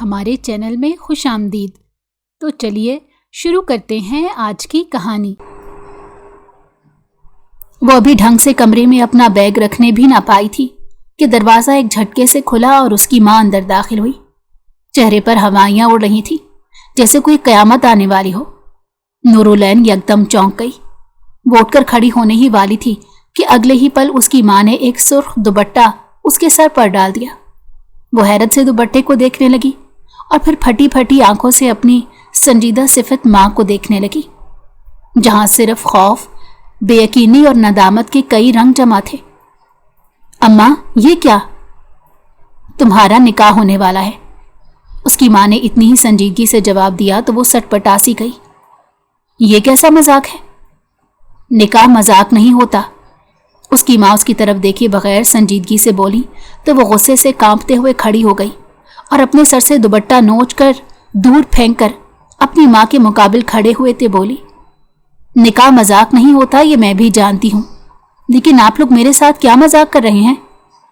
ہمارے چینل میں خوش آمدید۔ تو چلیے شروع کرتے ہیں آج کی کہانی۔ وہ ابھی ڈھنگ سے کمرے میں اپنا بیگ رکھنے بھی نہ پائی تھی کہ دروازہ ایک جھٹکے سے کھلا اور اس کی ماں اندر داخل ہوئی۔ چہرے پر ہوائیاں اڑ رہی تھی جیسے کوئی قیامت آنے والی ہو۔ نورالعین یکدم چونک گئی۔ وہ اٹھ کر کھڑی ہونے ہی والی تھی کہ اگلے ہی پل اس کی ماں نے ایک سرخ دوپٹہ اس کے سر پر ڈال دیا۔ وہ حیرت سے دوپٹے کو دیکھنے لگی اور پھر پھٹی پھٹی آنکھوں سے اپنی سنجیدہ صفت ماں کو دیکھنے لگی، جہاں صرف خوف، بے یقینی اور ندامت کے کئی رنگ جمع تھے۔ اماں، یہ کیا؟ تمہارا نکاح ہونے والا ہے۔ اس کی ماں نے اتنی ہی سنجیدگی سے جواب دیا تو وہ سٹ پٹا سی گئی۔ یہ کیسا مذاق ہے؟ نکاح مذاق نہیں ہوتا۔ اس کی ماں اس کی طرف دیکھے بغیر سنجیدگی سے بولی تو وہ غصے سے کانپتے ہوئے کھڑی ہو گئی اور اپنے سر سے دوپٹہ نوچ کر دور پھینک کر اپنی ماں کے مقابل کھڑے ہوئے تے بولی، نکاح مذاق نہیں ہوتا، یہ میں بھی جانتی ہوں، لیکن آپ لوگ میرے ساتھ کیا مذاق کر رہے ہیں؟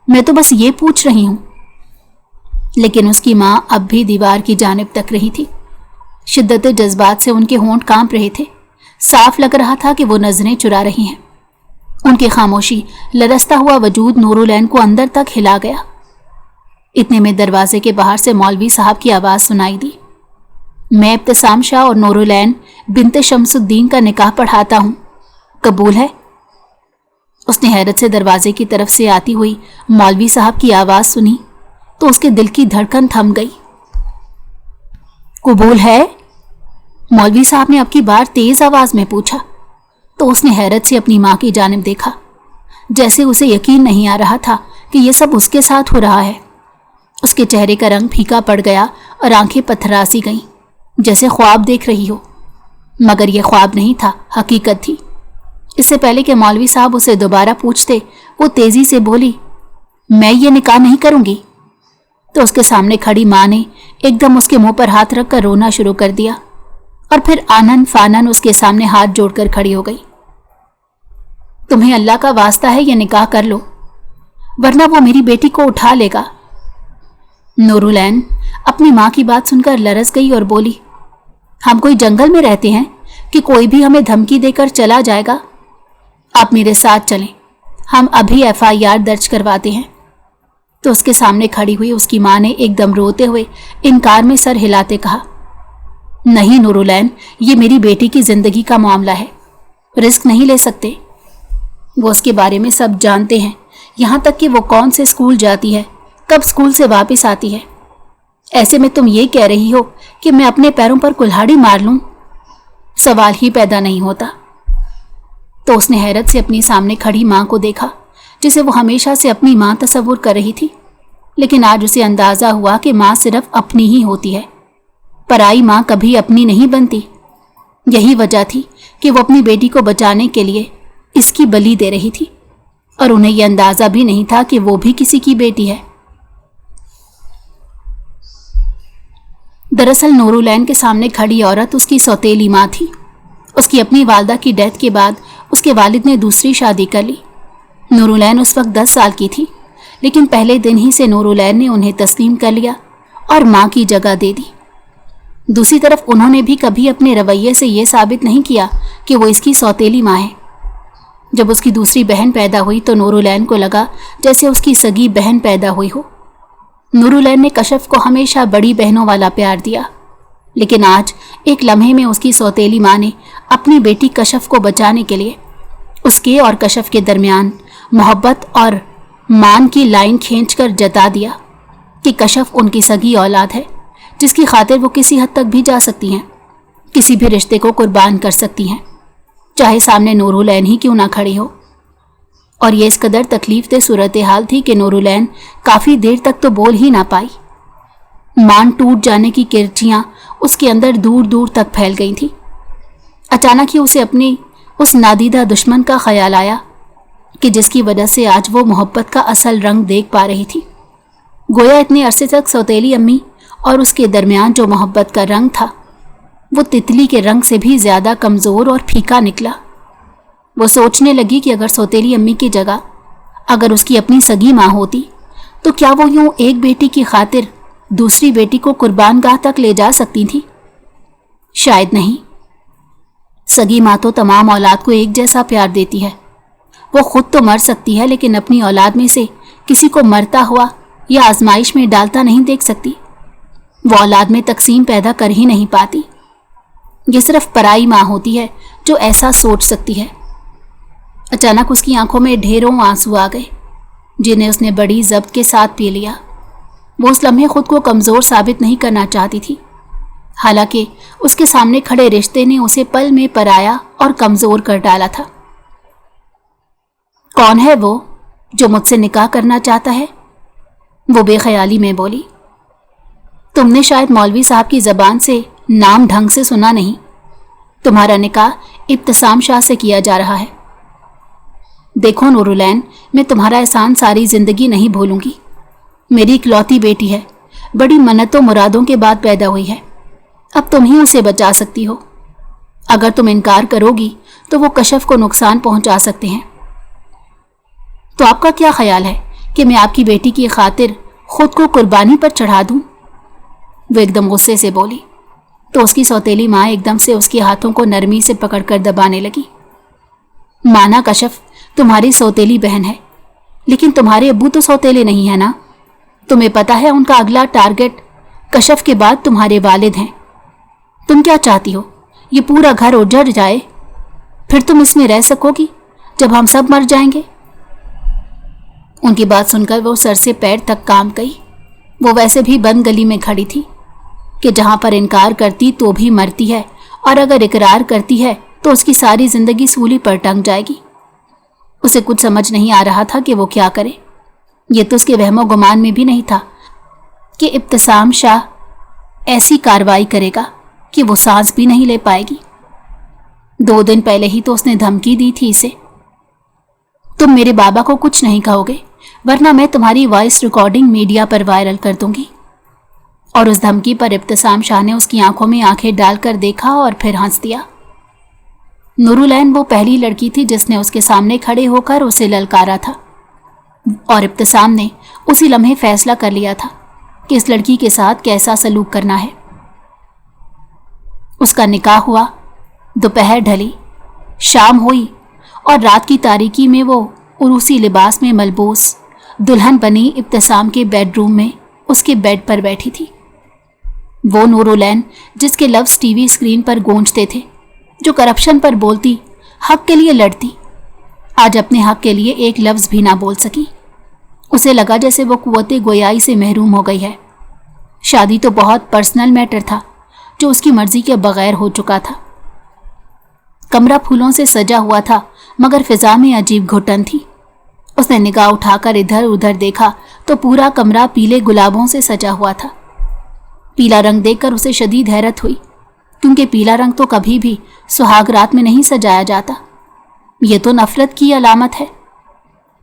میں تو بس یہ پوچھ رہی ہوں۔ لیکن اس کی ماں اب بھی دیوار کی جانب تک رہی تھی۔ شدت جذبات سے ان کے ہونٹ کانپ رہے تھے۔ صاف لگ رہا تھا کہ وہ نظریں چرا رہی ہیں۔ ان کی خاموشی لرزتا ہوا وجود نورالعین کو اندر تک ہلا گیا۔ اتنے میں دروازے کے باہر سے مولوی صاحب کی آواز سنائی دی، میں ابتسام شاہ اور نورالعین بنت شمس الدین کا نکاح پڑھاتا ہوں، قبول ہے؟ اس نے حیرت سے دروازے کی طرف سے آتی ہوئی مولوی صاحب کی آواز سنی تو اس کے دل کی دھڑکن تھم گئی۔ قبول ہے؟ مولوی صاحب نے اب کی بار تیز آواز میں پوچھا تو اس نے حیرت سے اپنی ماں کی جانب دیکھا، جیسے اسے یقین نہیں آ رہا تھا کہ یہ سب اس کے ساتھ ہو رہا ہے۔ اس کے چہرے کا رنگ پھیکا پڑ گیا اور آنکھیں پتھراسی گئیں، جیسے خواب دیکھ رہی ہو، مگر یہ خواب نہیں تھا، حقیقت تھی۔ اس سے پہلے کہ مولوی صاحب اسے دوبارہ پوچھتے، وہ تیزی سے بولی، میں یہ نکاح نہیں کروں گی۔ تو اس کے سامنے کھڑی ماں نے ایک دم اس کے منہ پر ہاتھ رکھ کر رونا شروع کر دیا اور پھر آنن فانن اس کے سامنے ہاتھ جوڑ کر کھڑی ہو گئی۔ تمہیں اللہ کا واسطہ ہے یہ نکاح کر لو، ورنہ وہ میری بیٹی کو اٹھا لے گا۔ نورالعین اپنی ماں کی بات سن کر لرز گئی اور بولی، ہم کوئی جنگل میں رہتے ہیں کہ کوئی بھی ہمیں دھمکی دے کر چلا جائے گا؟ آپ میرے ساتھ چلیں، ہم ابھی FIR درج کرواتے ہیں۔ تو اس کے سامنے کھڑی ہوئی اس کی ماں نے ایک دم روتے ہوئے انکار میں سر ہلاتے کہا، نہیں نورالعین، یہ میری بیٹی کی زندگی کا معاملہ ہے، رسک نہیں لے سکتے۔ وہ اس کے بارے میں سب جانتے ہیں، یہاں تک کہ وہ کون سے اسکول جاتی ہے، کب اسکول سے واپس آتی ہے۔ ایسے میں تم یہ کہہ رہی ہو کہ میں اپنے پیروں پر کلہاڑی مار لوں؟ سوال ہی پیدا نہیں ہوتا۔ تو اس نے حیرت سے اپنی سامنے کھڑی ماں کو دیکھا، جسے وہ ہمیشہ سے اپنی ماں تصور کر رہی تھی، لیکن آج اسے اندازہ ہوا کہ ماں صرف اپنی ہی ہوتی ہے، پرائی ماں کبھی اپنی نہیں بنتی۔ یہی وجہ تھی کہ وہ اپنی بیٹی کو بچانے کے لیے اس کی بلی دے رہی تھی، اور انہیں یہ اندازہ بھی نہیں تھا کہ وہ بھی کسی کی بیٹی ہے۔ دراصل نورالعین کے سامنے کھڑی عورت اس کی سوتیلی ماں تھی۔ اس کی اپنی والدہ کی ڈیتھ کے بعد اس کے والد نے دوسری شادی کر لی۔ نورالعین اس وقت 10 سال کی تھی، لیکن پہلے دن ہی سے نورالعین نے انہیں تسلیم کر لیا اور ماں کی جگہ دے دی۔ دوسری طرف انہوں نے بھی کبھی اپنے رویے سے یہ ثابت نہیں کیا کہ وہ اس کی سوتیلی ماں ہے۔ جب اس کی دوسری بہن پیدا ہوئی تو نورالعین کو لگا جیسے اس کی سگی بہن پیدا ہوئی ہو۔ نورالعین نے کشف کو ہمیشہ بڑی بہنوں والا پیار دیا، لیکن آج ایک لمحے میں اس کی سوتیلی ماں نے اپنی بیٹی کشف کو بچانے کے لیے اس کے اور کشف کے درمیان محبت اور مان کی لائن کھینچ کر جتا دیا کہ کشف ان کی سگی اولاد ہے، جس کی خاطر وہ کسی حد تک بھی جا سکتی ہیں، کسی بھی رشتے کو قربان کر سکتی ہیں، چاہے سامنے نورالعین ہی کیوں نہ کھڑی ہو۔ اور یہ اس قدر تکلیف دہ صورتحال تھی کہ نورالعین کافی دیر تک تو بول ہی نہ پائی۔ مان ٹوٹ جانے کی کرچیاں اس کے اندر دور دور تک پھیل گئی تھیں۔ اچانک ہی اسے اپنی اس نادیدہ دشمن کا خیال آیا کہ جس کی وجہ سے آج وہ محبت کا اصل رنگ دیکھ پا رہی تھی۔ گویا اتنے عرصے تک سوتیلی امی اور اس کے درمیان جو محبت کا رنگ تھا، وہ تتلی کے رنگ سے بھی زیادہ کمزور اور پھیکا نکلا۔ وہ سوچنے لگی کہ اگر سوتیلی امی کی جگہ اگر اس کی اپنی سگی ماں ہوتی تو کیا وہ یوں ایک بیٹی کی خاطر दूसरी बेटी को कुर्बानगाह तक ले जा सकती थी? शायद नहीं। सगी माँ तो तमाम औलाद को एक जैसा प्यार देती है। वो खुद तो मर सकती है, लेकिन अपनी औलाद में से किसी को मरता हुआ या आजमाइश में डालता नहीं देख सकती। वो औलाद में तकसीम पैदा कर ही नहीं पाती। ये सिर्फ पराई माँ होती है जो ऐसा सोच सकती है। अचानक उसकी आंखों में ढेरों आंसू आ गए, जिन्हें उसने बड़ी जब्त के साथ पी लिया। वो उस लम्हे खुद को कमज़ोर साबित नहीं करना चाहती थी, हालांकि उसके सामने खड़े रिश्ते ने उसे पल में पराया और कमज़ोर कर डाला था। कौन है वो जो मुझसे निकाह करना चाहता है? वो बेख्याली में बोली। तुमने शायद मौलवी साहब की ज़बान से नाम ढंग से सुना नहीं। तुम्हारा निकाह इब्तिसाम शाह से किया जा रहा है। देखो नूरुलैन, मैं तुम्हारा एहसान सारी ज़िंदगी नहीं भूलूंगी। मेरी इकलौती बेटी है, बड़ी मन्नतों मुरादों के बाद पैदा हुई है। अब तुम ही उसे बचा सकती हो। अगर तुम इनकार करोगी तो वो कशफ को नुकसान पहुंचा सकते हैं। तो आपका क्या ख्याल है कि मैं आपकी बेटी की खातिर खुद को कुर्बानी पर चढ़ा दूं? वो एकदम गुस्से से बोली तो उसकी सौतेली माँ एकदम से उसके हाथों को नरमी से पकड़कर दबाने लगी। माना कशफ तुम्हारी सौतेली बहन है, लेकिन तुम्हारे अब्बू तो सौतेले नहीं है ना। तुम्हें पता है उनका अगला टारगेट कशफ के बाद तुम्हारे वालिद हैं। तुम क्या चाहती हो, ये पूरा घर उजड़ जाए? फिर तुम इसमें रह सकोगी जब हम सब मर जाएंगे? उनकी बात सुनकर वो सर से पैर तक काम गई। वो वैसे भी बंद गली में खड़ी थी कि जहां पर इनकार करती तो भी मरती है, और अगर इकरार करती है तो उसकी सारी जिंदगी सूली पर टंग जाएगी। उसे कुछ समझ नहीं आ रहा था कि वो क्या करे। ये तो उसके वहमो गुमान में भी नहीं था कि इब्तिसाम शाह ऐसी कार्रवाई करेगा कि वो सांस भी नहीं ले पाएगी। 2 दिन पहले ही तो उसने धमकी दी थी इसे, तुम मेरे बाबा को कुछ नहीं कहोगे वरना मैं तुम्हारी वॉइस रिकॉर्डिंग मीडिया पर वायरल कर दूंगी। और उस धमकी पर इब्तिसाम शाह ने उसकी आंखों में आंखें डालकर देखा और फिर हंस दिया। नूरुलैन वो पहली लड़की थी जिसने उसके सामने खड़े होकर उसे ललकारा था, और इब्तिसाम ने उसी लम्हे फैसला कर लिया था कि इस लड़की के साथ कैसा सलूक करना है। उसका निकाह हुआ, दोपहर ढली, शाम हुई और रात की तारीकी में वो उरूसी लिबास में मलबूस दुल्हन बनी इब्तिसाम के बेडरूम में उसके बेड पर बैठी थी। वो नूरुलैन जिसके लफ्ज़ टीवी स्क्रीन पर गूंजते थे, जो करप्शन पर बोलती, हक के लिए लड़ती, आज अपने हक के लिए एक लफ्ज़ भी ना बोल सकी। उसे लगा जैसे वो कुव्वते गोयाई से महरूम हो गई है। शादी तो बहुत पर्सनल मैटर था जो उसकी मर्जी के बगैर हो चुका था। कमरा फूलों से सजा हुआ था, मगर फिजा में अजीब घुटन थी। उसने निगाह उठाकर इधर उधर देखा तो पूरा कमरा पीले गुलाबों से सजा हुआ था। पीला रंग देखकर उसे शदीद हैरत हुई, क्योंकि पीला रंग तो कभी भी सुहाग रात में नहीं सजाया जाता। ये तो नफरत की अलामत है।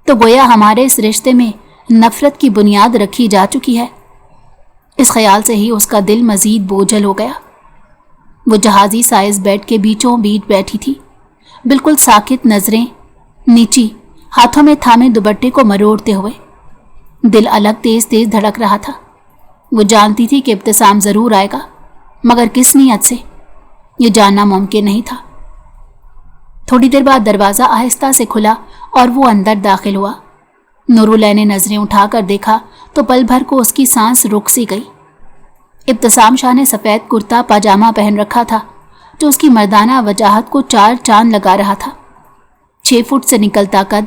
तो गोया हमारे इस रिश्ते में नफरत की बुनियाद रखी जा चुकी है। इस ख्याल से ही उसका दिल मजीद बोझल हो गया। वो जहाजी साइज बेड के बीचों बीच बैठी थी, बिल्कुल साकित, नजरें नीची, हाथों में थामे दुपट्टे को मरोड़ते हुए। दिल अलग तेज तेज धड़क रहा था। वो जानती थी कि इब्तिसाम जरूर आएगा, मगर किस नीयत से, ये जानना मुमकिन नहीं था। थोड़ी देर बाद दरवाज़ा आहिस्ता से खुला और वो अंदर दाखिल हुआ। नूरुलैन ने नजरें उठाकर देखा तो पल भर को उसकी सांस रुक सी गई। इब्तिसाम शाह ने सफ़ेद कुर्ता पाजामा पहन रखा था, जो उसकी मर्दाना वजाहत को 4 चांद लगा रहा था। 6 फुट से निकलता कद,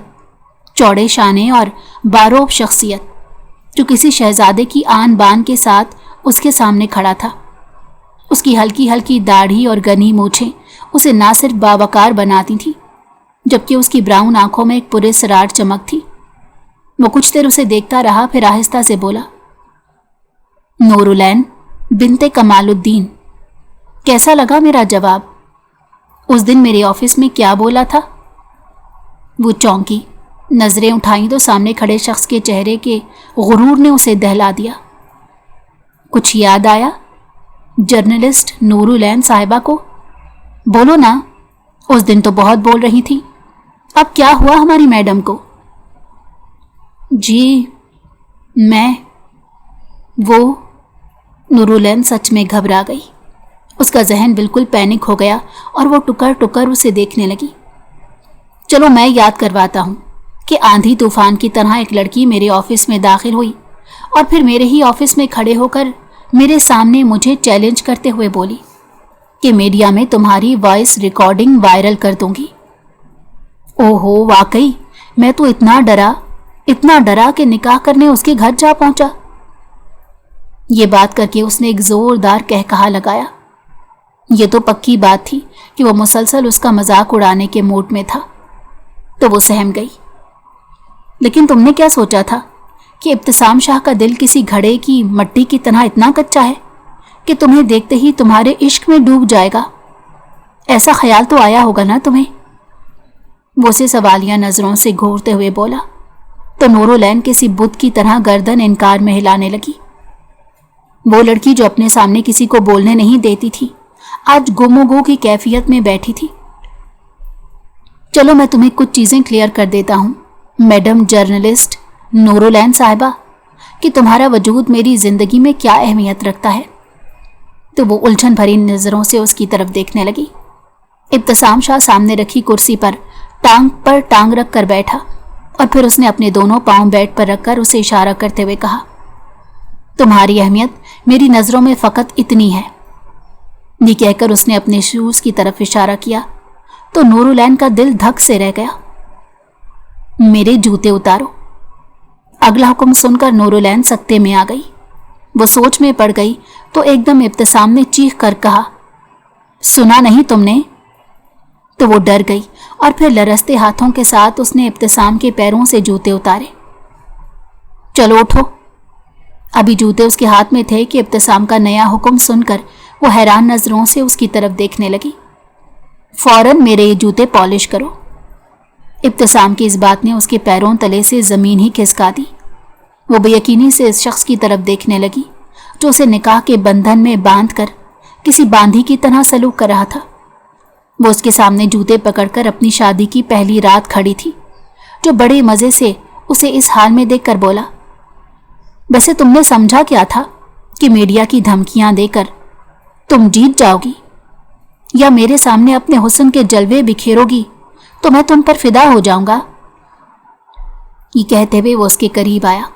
चौड़े शाने और बारोब शख्सियत, जो किसी शहजादे की आन बान के साथ उसके सामने खड़ा था। उसकी हल्की हल्की दाढ़ी और घनी मूछें उसे ना सिर्फ बावकार बनाती थी, जबकि उसकी ब्राउन आंखों में एक पुरस्रार चमक थी। वो कुछ देर उसे देखता रहा, फिर आहिस्ता से बोला, नूरुलैन बिनते कमालुद्दीन, कैसा लगा मेरा जवाब? उस दिन मेरे ऑफिस में क्या बोला था? वो चौंकी, नजरें उठाई तो सामने खड़े शख्स के चेहरे के गुरूर ने उसे दहला दिया। कुछ याद आया जर्नलिस्ट नूरुलैन साहिबा को? बोलो ना, उस दिन तो बहुत बोल रही थी। अब क्या हुआ हमारी मैडम को? जी मैं, वो नूरुलैन सच में घबरा गई। उसका जहन बिल्कुल पैनिक हो गया और वो टुकर टुकर उसे देखने लगी। चलो मैं याद करवाता हूँ कि आंधी तूफान की तरह एक लड़की मेरे ऑफिस में दाखिल हुई और फिर मेरे ही ऑफिस में खड़े होकर मेरे सामने मुझे चैलेंज करते हुए बोली कि मीडिया में तुम्हारी वॉइस रिकॉर्डिंग वायरल कर दूंगी। ओहो, वाकई मैं तो इतना डरा कि निकाह करने उसके घर जा पहुंचा। ये बात करके उसने एक जोरदार कहकहा लगाया। ये तो पक्की बात थी कि वो मुसलसल उसका मजाक उड़ाने के मूड में था, तो वो सहम गई। लेकिन तुमने क्या सोचा था कि इब्तिसाम शाह का दिल किसी घड़े की मट्टी की तरह इतना कच्चा है कि तुम्हें देखते ही तुम्हारे इश्क में डूब जाएगा? ऐसा ख्याल तो आया होगा ना तुम्हें? वो उसे सवालिया नजरों से घूरते हुए बोला तो नूरुलैन किसी बुत की तरह गर्दन इनकार में हिलाने लगी। वो लड़की जो अपने सामने किसी को बोलने नहीं देती थी, आज गुमोगो की कैफियत में बैठी थी। चलो मैं तुम्हें कुछ चीजें क्लियर कर देता हूं, मैडम जर्नलिस्ट नूरुलैन साहिबा, कि तुम्हारा वजूद मेरी जिंदगी में क्या अहमियत रखता है। तो वो उलझन भरी नजरों से उसकी तरफ देखने लगी। इब्तिसाम शाह सामने रखी कुर्सी पर टांग रख कर बैठा और फिर उसने अपने दोनों पांव बेड पर रखकर उसे इशारा करते हुए कहा, तुम्हारी अहमियत मेरी नजरों में फकत इतनी है। ये कहकर उसने अपने शूज की तरफ इशारा किया तो नूरुलैन का दिल धक से रह गया। मेरे जूते उतारो। अगला हुक्म सुनकर नूरुलैन सकते में आ गई। वो सोच में पड़ गई तो एकदम इब्तिसाम ने चीख कर कहा, सुना नहीं तुमने? तो वो डर गई और फिर लरसते हाथों के साथ उसने इब्तिसाम के पैरों से जूते उतारे। चलो उठो। अभी जूते उसके हाथ में थे कि इब्तिसाम का नया हुक्म सुनकर वो हैरान नजरों से उसकी तरफ देखने लगी। फौरन मेरे ये जूते पॉलिश करो। इब्तिसाम की इस बात ने उसके पैरों तले से जमीन ही खिसका दी। वो बेयकीनी से इस शख्स की तरफ देखने लगी जो उसे निकाह के बंधन में बांध कर किसी बांधी की तरह सलूक कर रहा था। वो उसके सामने जूते पकड़कर अपनी शादी की पहली रात खड़ी थी, जो बड़े मजे से उसे इस हाल में देखकर बोला, वैसे तुमने समझा क्या था कि मीडिया की धमकियां देकर तुम जीत जाओगी, या मेरे सामने अपने हुस्न के जलवे बिखेरोगी तो मैं तुम पर फिदा हो जाऊंगा? ये कहते हुए वो उसके करीब आया,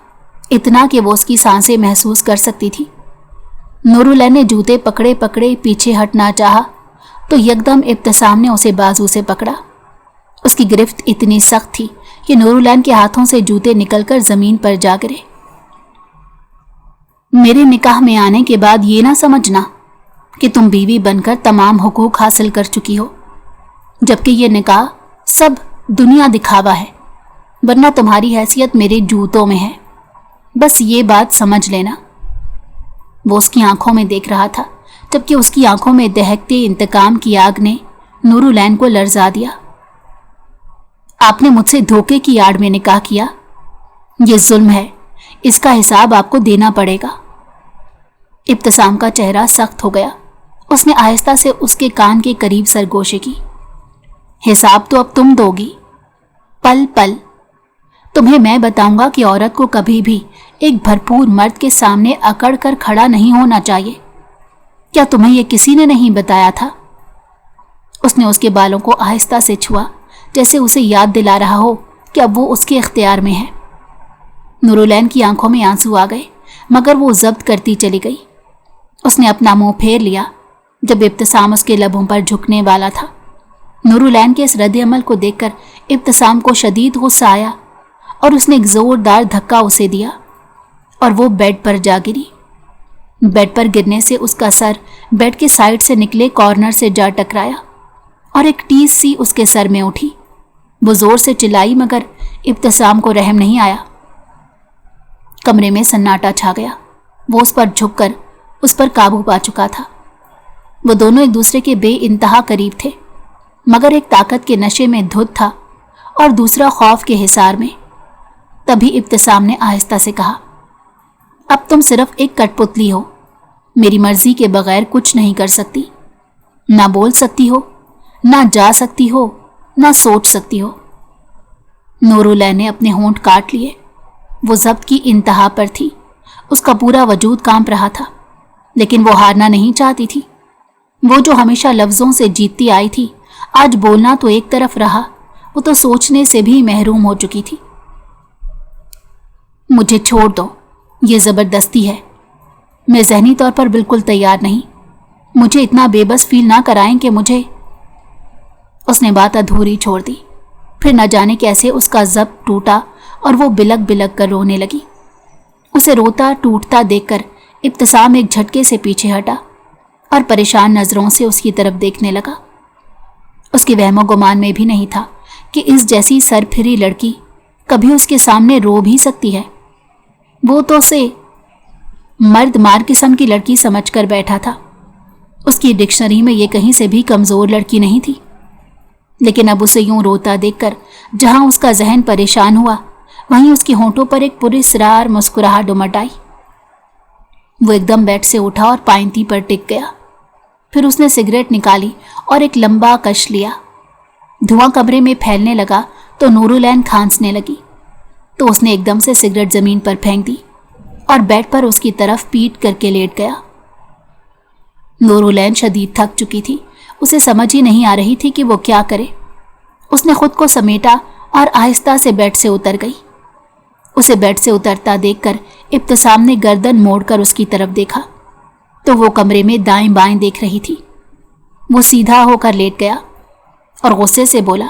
इतना कि वो उसकी सांसें महसूस कर सकती थी। नूरुलैन ने जूते पकड़े पकड़े पीछे हटना चाहा तो यकदम इब्तिसाम ने उसे बाजू से पकड़ा। उसकी गिरफ्त इतनी सख्त थी कि नूरुलैन के हाथों से जूते निकलकर जमीन पर जा गिरे। मेरे निकाह में आने के बाद ये ना समझना कि तुम बीवी बनकर तमाम हुकूक हासिल कर चुकी हो, जबकि ये निकाह सब दुनिया दिखावा है, वरना तुम्हारी हैसियत मेरे जूतों में है। बस ये बात समझ लेना। वो उसकी आंखों में देख रहा था, जबकि उसकी आंखों में दहकते इंतकाम की आग ने नूरुलैन को लरजा दिया। आपने मुझसे धोखे की आड़ में निकाह किया, ये जुल्म है, इसका हिसाब आपको देना पड़ेगा। इब्तिसाम का चेहरा सख्त हो गया। उसने आहिस्ता से उसके कान के करीब सरगोशी की। हिसाब तो अब तुम दोगी, पल पल। तुम्हें मैं बताऊंगा कि औरत को कभी भी एक भरपूर मर्द के सामने अकड़ कर खड़ा नहीं होना चाहिए। क्या तुम्हें यह किसी ने नहीं बताया था? उसने उसके बालों को आहिस्ता से छुआ, जैसे उसे याद दिला रहा हो कि अब वो उसके इख्तियार में है। नूरुलैन की आंखों में आंसू आ गए, मगर वो जब्त करती चली गई। उसने अपना मुंह फेर लिया जब इब्तिसाम उसके लबों पर झुकने वाला था। नूरुलैन के इस रद्द-ए-अमल को देखकर इब्तिसाम को शदीद गुस्सा आया और उसने एक जोरदार धक्का उसे दिया और वो बेड पर जा गिरी। बेड पर गिरने से उसका सर बेड के साइड से निकले कॉर्नर से जा टकराया और एक टीस सी उसके सर में उठी। वो जोर से चिल्लाई, मगर इब्तिसाम को रहम नहीं आया। कमरे में सन्नाटा छा गया। वो उस पर झुककर उस पर काबू पा चुका था। वो दोनों एक दूसरे के बेइंतहा करीब थे, मगर एक ताकत के नशे में धुत था और दूसरा खौफ के हिसार में। तभी इब्तिसाम ने आहिस्ता से कहा, अब तुम सिर्फ एक कठपुतली हो, मेरी मर्जी के बगैर कुछ नहीं कर सकती। ना बोल सकती हो, ना जा सकती हो, ना सोच सकती हो। नूरुलैन ने अपने होंठ काट लिए। वो जब्त की इंतहा पर थी। उसका पूरा वजूद कांप रहा था। लेकिन वो हारना नहीं चाहती थी। वो जो हमेशा लफ्जों से जीतती आई थी, आज बोलना तो एक तरफ रहा, वो तो सोचने से भी महरूम हो चुकी थी। मुझे छोड़ दो, ये जबरदस्ती है। मैं ज़हनी तौर पर बिल्कुल तैयार नहीं। मुझे इतना बेबस फील ना कराएं कि मुझे। उसने बात अधूरी छोड़ दी। फिर न जाने कैसे उसका ज़ब्त टूटा और वो बिलक बिलक कर रोने लगी। उसे रोता टूटता देखकर इब्तिसाम एक झटके से पीछे हटा और परेशान नज़रों से उसकी तरफ देखने लगा। उसके वहमो गुमान में भी नहीं था कि इस जैसी सरफिरी लड़की कभी उसके सामने रो भी सकती है। वो तो उसे मर्द मार किस्म की लड़की समझकर बैठा था। उसकी डिक्शनरी में ये कहीं से भी कमज़ोर लड़की नहीं थी। लेकिन अब उसे यूं रोता देखकर जहां उसका जहन परेशान हुआ, वहीं उसके होंठों पर एक पुरस्रार मुस्कुराहट उमड़ आई। वो एकदम बेड से उठा और पायंती पर टिक गया। फिर उसने सिगरेट निकाली और एक लंबा कश लिया। धुआं कमरे में फैलने लगा तो नूरुलैन खांसने लगी, तो उसने एकदम से सिगरेट जमीन पर फेंक दी और बेड पर उसकी तरफ पीट करके लेट गया। नूरुलैन शदीद थक चुकी थी। उसे समझ ही नहीं आ रही थी कि वो क्या करे। उसने खुद को समेटा और आहिस्ता से बेड से उतर गई। उसे बेड से उतरता देखकर इब्तिसाम ने गर्दन मोड़कर उसकी तरफ देखा तो वो कमरे में दाएं बाएं देख रही थी। वो सीधा होकर लेट गया और गुस्से से बोला,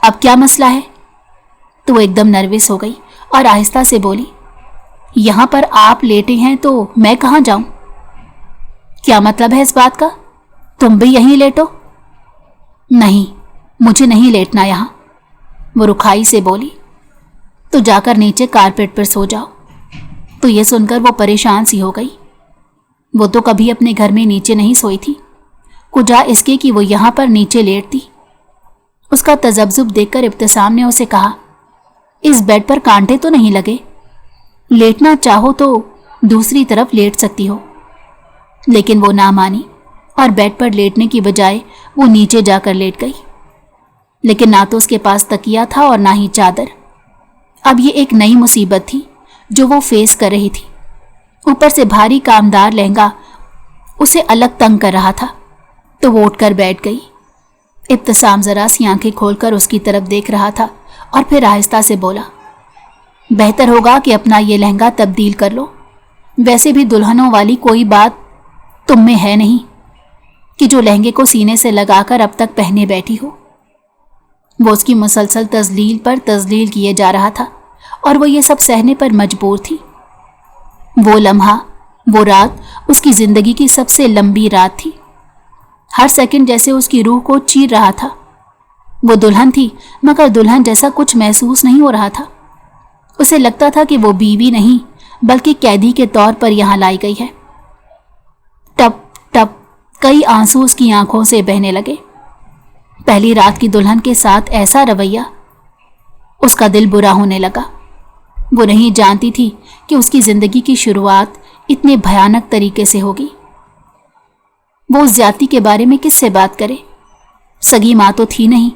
अब क्या मसला है? तो वो एकदम नर्वस हो गई और आहिस्ता से बोली, यहाँ पर आप लेटे हैं तो मैं कहाँ जाऊं? क्या मतलब है इस बात का? तुम भी यहीं लेटो। नहीं, मुझे नहीं लेटना यहाँ, वो रुखाई से बोली। तो जाकर नीचे कारपेट पर सो जाओ। तो ये सुनकर वो परेशान सी हो गई। वो तो कभी अपने घर में नीचे नहीं सोई थी, कुजा इसके कि वो यहाँ पर नीचे लेटती। उसका तजब्जुब देखकर इब्तिसाम ने उसे कहा, इस बेड पर कांटे तो नहीं लगे? लेटना चाहो तो दूसरी तरफ लेट सकती हो। लेकिन वो ना मानी और बेड पर लेटने की बजाय वो नीचे जाकर लेट गई। लेकिन ना तो उसके पास तकिया था और ना ही चादर। अब ये एक नई मुसीबत थी जो वो फेस कर रही थी। ऊपर से भारी कामदार लहंगा उसे अलग तंग कर रहा था। तो वो उठकर बैठ गई। इब्तिसाम जरा सी आंखें खोलकर उसकी तरफ देख रहा था और फिर आहिस्ता से बोला, बेहतर होगा कि अपना ये लहंगा तब्दील कर लो। वैसे भी दुल्हनों वाली कोई बात तुम में है नहीं कि जो लहंगे को सीने से लगाकर अब तक पहने बैठी हो। वो उसकी मुसलसल तजलील पर तजलील किए जा रहा था और वो ये सब सहने पर मजबूर थी। वो लम्हा, वो रात उसकी जिंदगी की सबसे लंबी रात थी। हर सेकंड जैसे उसकी रूह को चीर रहा था। वो दुल्हन थी मगर दुल्हन जैसा कुछ महसूस नहीं हो रहा था। उसे लगता था कि वो बीवी नहीं बल्कि कैदी के तौर पर यहाँ लाई गई है। टप टप कई आंसू उसकी आंखों से बहने लगे। पहली रात की दुल्हन के साथ ऐसा रवैया, उसका दिल बुरा होने लगा। वो नहीं जानती थी कि उसकी जिंदगी की शुरुआत इतने भयानक तरीके से होगी। वो उस ज्यादती के बारे में किससे बात करे? सगी माँ तो थी नहीं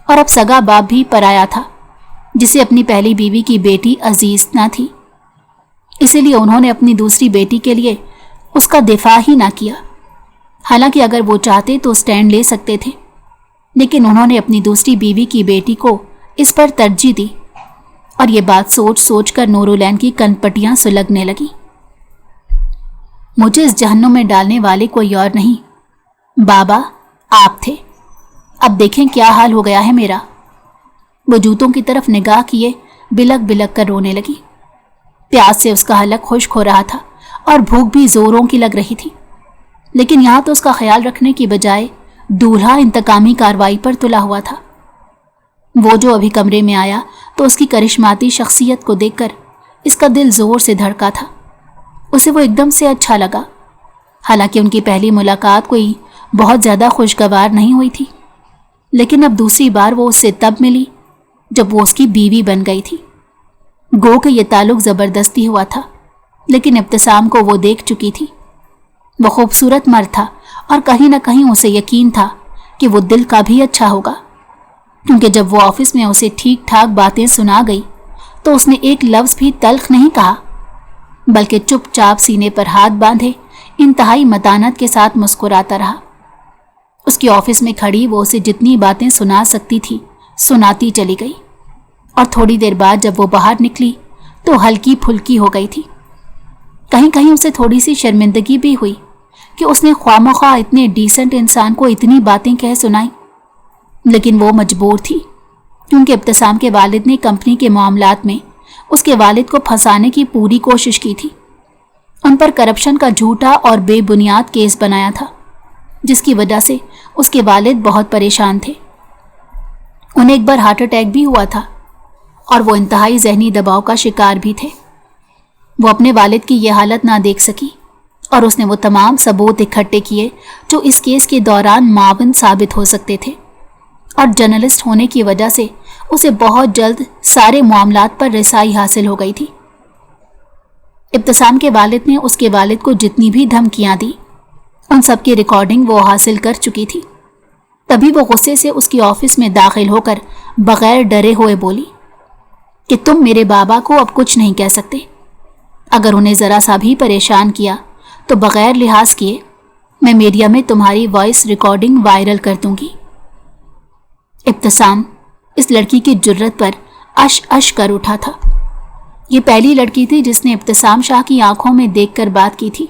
और अब सगा बाप भी पराया था जिसे अपनी पहली बीवी की बेटी अजीज ना थी। इसीलिए उन्होंने अपनी दूसरी बेटी के लिए उसका दिफा ही ना किया। हालांकि अगर वो चाहते तो स्टैंड ले सकते थे, लेकिन उन्होंने अपनी दूसरी बीवी की बेटी को इस पर तरजीह दी। और ये बात सोच सोच कर नूरुलैन की कनपटियां सुलगने लगी। मुझे इस जहन्नुम में डालने वाले कोई और नहीं, बाबा आप थे। अब देखें क्या हाल हो गया है मेरा। वो जूतों की तरफ निगाह किए बिलक बिलक कर रोने लगी। प्यास से उसका हलक खुश्क हो रहा था और भूख भी जोरों की लग रही थी। लेकिन यहाँ तो उसका ख्याल रखने की बजाय दूल्हा इंतकामी कार्रवाई पर तुला हुआ था। वो जो अभी कमरे में आया तो उसकी करिश्माती शख्सियत को देखकर इसका दिल जोर से धड़का था। उसे वो एकदम से अच्छा लगा। हालांकि उनकी पहली मुलाकात कोई बहुत ज़्यादा खुशगवार नहीं हुई थी, लेकिन अब दूसरी बार वो उससे तब मिली जब वो उसकी बीवी बन गई थी। गो के ये ताल्लुक ज़बरदस्ती हुआ था, लेकिन इब्तिसाम को वो देख चुकी थी। वो खूबसूरत मर्द था और कहीं ना कहीं उसे यकीन था कि वो दिल का भी अच्छा होगा, क्योंकि जब वो ऑफिस में उसे ठीक ठाक बातें सुना गई तो उसने एक लफ्ज़ भी तल्ख नहीं कहा, बल्कि चुपचाप सीने पर हाथ बांधे انتہائی متانت کے ساتھ مسکراتا رہا۔ اس کی آفس میں کھڑی وہ اسے جتنی باتیں سنا سکتی تھی سناتی چلی گئی، اور تھوڑی دیر بعد جب وہ باہر نکلی تو ہلکی پھلکی ہو گئی تھی۔ کہیں کہیں اسے تھوڑی سی شرمندگی بھی ہوئی کہ اس نے خواہ مخواہ اتنے ڈیسنٹ انسان کو اتنی باتیں کہہ سنائیں، لیکن وہ مجبور تھی کیونکہ ابتسام کے والد نے کمپنی کے معاملات میں اس کے والد کو پھنسانے کی پوری کوشش کی تھی۔ ان پر کرپشن کا جھوٹا اور بے بنیاد کیس بنایا تھا، جس کی وجہ سے اس کے والد بہت پریشان تھے۔ انہیں ایک بار ہارٹ اٹیک بھی ہوا تھا اور وہ انتہائی ذہنی دباؤ کا شکار بھی تھے۔ وہ اپنے والد کی یہ حالت نہ دیکھ سکی اور اس نے وہ تمام ثبوت اکٹھے کیے جو اس کیس کے دوران معاون ثابت ہو سکتے تھے، اور جرنلسٹ ہونے کی وجہ سے اسے بہت جلد سارے معاملات پر رسائی حاصل ہو گئی تھی۔ ابتسام کے والد نے اس کے والد کو جتنی بھی دھمکیاں دی ان سب کی ریکارڈنگ وہ حاصل کر چکی تھی۔ تبھی وہ غصے سے اس کی آفس میں داخل ہو کر بغیر ڈرے ہوئے بولی کہ تم میرے بابا کو اب کچھ نہیں کہہ سکتے۔ اگر انہیں ذرا سا بھی پریشان کیا تو بغیر لحاظ کیے میں میڈیا میں تمہاری وائس ریکارڈنگ وائرل کر دوں گی۔ ابتسام اس لڑکی کی جرت پر اش اش کر اٹھا تھا۔ یہ پہلی لڑکی تھی جس نے ابتسام شاہ کی آنکھوں میں دیکھ کر بات کی تھی۔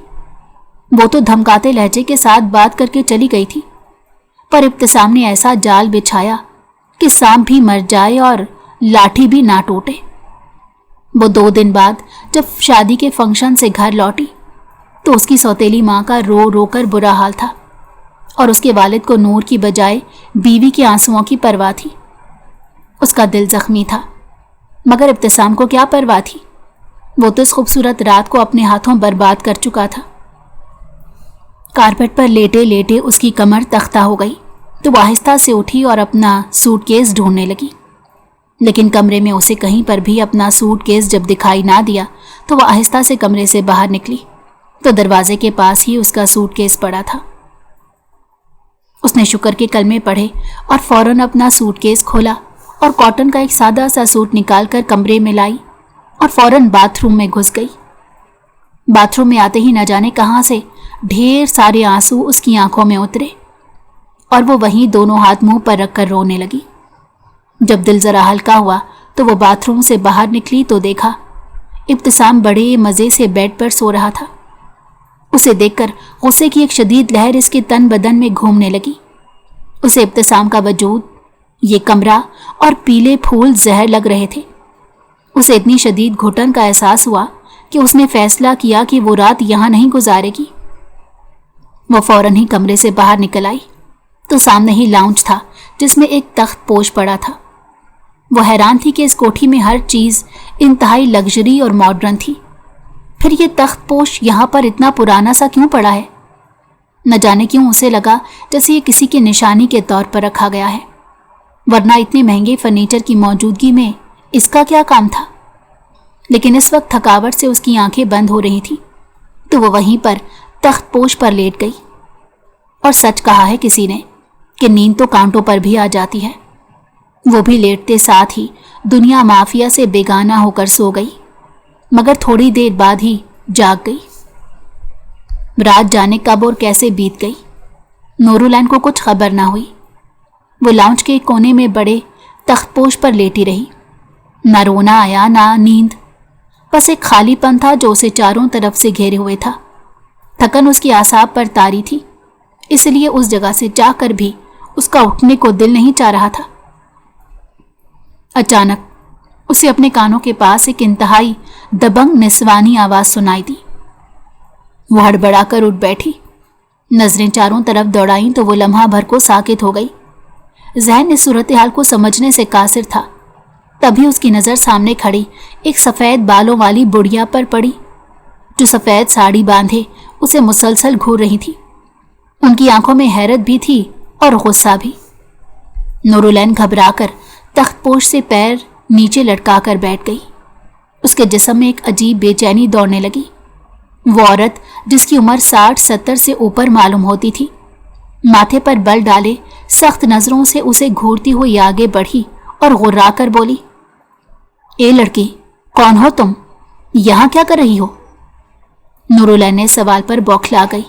وہ تو دھمکاتے لہجے کے ساتھ بات کر کے چلی گئی تھی، پر ابتسام نے ایسا جال بچھایا کہ سانپ بھی مر جائے اور لاٹھی بھی نہ ٹوٹے۔ وہ 2 دن بعد جب شادی کے فنکشن سے گھر لوٹی تو اس کی سوتیلی ماں کا رو رو کر برا حال تھا، اور اس کے والد کو نور کی بجائے بیوی کے آنسوؤں کی پرواہ تھی۔ اس کا دل زخمی تھا، مگر ابتسام کو کیا پرواہ تھی؟ وہ تو اس خوبصورت رات کو اپنے ہاتھوں برباد کر چکا تھا۔ کارپیٹ پر لیٹے لیٹے اس کی کمر تختہ ہو گئی تو وہ آہستہ سے اٹھی اور اپنا سوٹ کیس ڈھونڈنے لگی، لیکن کمرے میں اسے کہیں پر بھی اپنا سوٹ کیس جب دکھائی نہ دیا تو وہ آہستہ سے کمرے سے باہر نکلی تو دروازے کے پاس ہی اس کا سوٹ کیس پڑا تھا۔ اس نے شکر کے کلمے پڑھے اور فوراً اپنا سوٹ کیس کھولا اور کاٹن کا ایک سادہ سا سوٹ نکال کر کمرے میں لائی اور فوراً باتھ روم میں گھس گئی۔ باتھ روم میں آتے ہی نہ جانے کہاں سے ڈھیر سارے آنسو اس کی آنکھوں میں اترے اور وہ وہیں دونوں ہاتھ منہ پر رکھ کر رونے لگی۔ جب دل ذرا ہلکا ہوا تو وہ باتھ روم سے باہر نکلی تو دیکھا ابتسام بڑے مزے سے بیڈ پر سو رہا تھا۔ اسے دیکھ کر غصے کی ایک شدید لہر اس کے تن بدن میں گھومنے لگی۔ اسے ابتسام کا وجود، یہ کمرہ اور پیلے پھول زہر لگ رہے تھے۔ اسے اتنی شدید گھٹن کا احساس ہوا کہ اس نے فیصلہ کیا کہ وہ رات یہاں نہیں گزارے گی۔ وہ فوراً ہی کمرے سے باہر نکل آئی تو سامنے ہی لاؤنج تھا جس میں ایک تخت پوش پڑا تھا۔ وہ حیران تھی کہ اس کوٹھی میں ہر چیز انتہائی لگژری اور ماڈرن تھی، پھر یہ تخت پوش یہاں پر اتنا پرانا سا کیوں پڑا ہے؟ نہ جانے کیوں اسے لگا جیسے یہ کسی کی نشانی کے طور پر رکھا گیا ہے، ورنہ اتنے مہنگے فرنیچر کی موجودگی میں اس کا کیا کام تھا؟ لیکن اس وقت تھکاوٹ سے اس کی آنکھیں بند ہو رہی تھیں تو وہ وہیں پر تخت پوش پر لیٹ گئی۔ اور سچ کہا ہے کسی نے کہ نیند تو کانٹوں پر بھی آ جاتی ہے۔ وہ بھی لیٹتے ساتھ ہی دنیا مافیا سے بیگانہ ہو کر سو گئی، مگر تھوڑی دیر بعد ہی جاگ گئی۔ رات جانے کب اور کیسے بیت گئی، نورالعین کو کچھ خبر نہ ہوئی۔ وہ لاؤنج کے کونے میں بڑے تخت پوش پر لیٹی رہی، نہ رونا آیا نہ نیند، بس ایک خالی پن تھا جو اسے چاروں طرف سے گھیرے ہوئے تھا۔ تھکن اس کی اعصاب پر طاری تھی، اس لیے اس جگہ سے جا کر بھی اس کا اٹھنے کو دل نہیں چاہ رہا تھا۔ اچانک اسے اپنے کانوں کے پاس ایک انتہائی دبنگ نسوانی آواز سنائی دی۔ وہ ہڑبڑا کر اٹھ بیٹھی، نظریں چاروں طرف دوڑائیں تو وہ لمحہ بھر کو ساکت ہو گئی۔ ذہن اس صورتحال کو سمجھنے سے قاصر تھا، تبھی اس کی نظر سامنے کھڑی ایک سفید بالوں والی بڑھیا پر پڑی جو سفید ساڑی باندھے اسے مسلسل گھور رہی تھی۔ ان کی آنکھوں میں حیرت بھی تھی اور غصہ بھی۔ نورالعین گھبرا کر تخت پوش سے پیر نیچے لٹکا کر بیٹھ گئی۔ اس کے جسم میں ایک عجیب بے چینی دوڑنے لگی۔ وہ عورت جس کی عمر 60-70 سے اوپر معلوم ہوتی تھی، ماتھے پر بل ڈالے سخت نظروں سے اسے گھورتی ہوئی آگے بڑھی اور غرا کر بولی، اے لڑکی، کون ہو تم؟ یہاں کیا کر رہی ہو؟ نورالعین نے سوال پر بوکھلا گئی،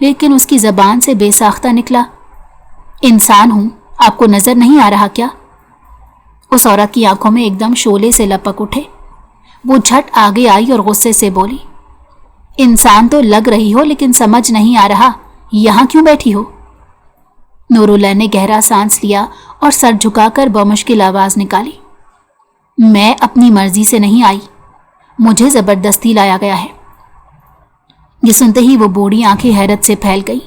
لیکن اس کی زبان سے بے ساختہ نکلا، انسان ہوں، آپ کو نظر نہیں آ رہا کیا؟ اس عورت کی آنکھوں میں ایک دم شعلے سے لپک اٹھے۔ وہ جھٹ آگے آئی اور غصے سے بولی، انسان تو لگ رہی ہو لیکن سمجھ نہیں آ رہا یہاں کیوں بیٹھی ہو؟ نورالعین نے گہرا سانس لیا اور سر جھکا کر بمشکل آواز نکالی، میں اپنی مرضی سے نہیں آئی، مجھے زبردستی لایا گیا ہے۔ یہ سنتے ہی وہ بوڑھی آنکھیں حیرت سے پھیل گئی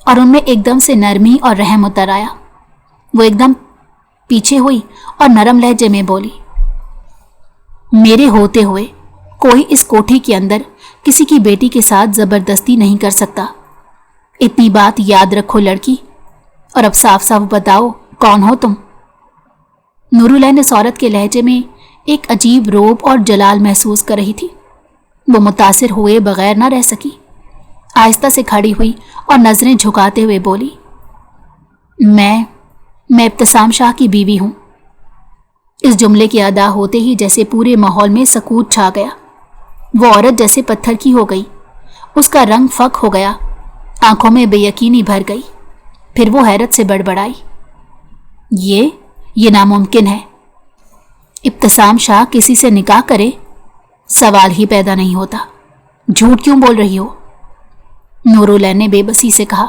اور ان میں ایک دم سے نرمی اور رحم اتر آیا۔ وہ ایک دم پیچھے ہوئی اور نرم لہجے میں بولی، میرے ہوتے ہوئے کوئی اس کوٹھی کے اندر کسی کی بیٹی کے ساتھ زبردستی نہیں کر سکتا۔ اتنی بات یاد رکھو لڑکی، اور اب صاف صاف بتاؤ کون ہو تم؟ نورالعین اس عورت کے لہجے میں ایک عجیب روب اور جلال محسوس کر رہی تھی۔ وہ متاثر ہوئے بغیر نہ رہ سکی۔ آہستہ سے کھڑی ہوئی اور نظریں جھکاتے ہوئے بولی، میں ابتسام شاہ کی بیوی ہوں۔ اس جملے کے ادا ہوتے ہی جیسے پورے ماحول میں سکوت چھا گیا۔ وہ عورت جیسے پتھر کی ہو گئی، اس کا رنگ فک ہو گیا، آنکھوں میں بے یقینی بھر گئی۔ پھر وہ حیرت سے بڑبڑائی، یہ ناممکن ہے، ابتسام شاہ کسی سے نکاح کرے؟ سوال ہی پیدا نہیں ہوتا، جھوٹ کیوں بول رہی ہو؟ نورالعین نے بے بسی سے کہا،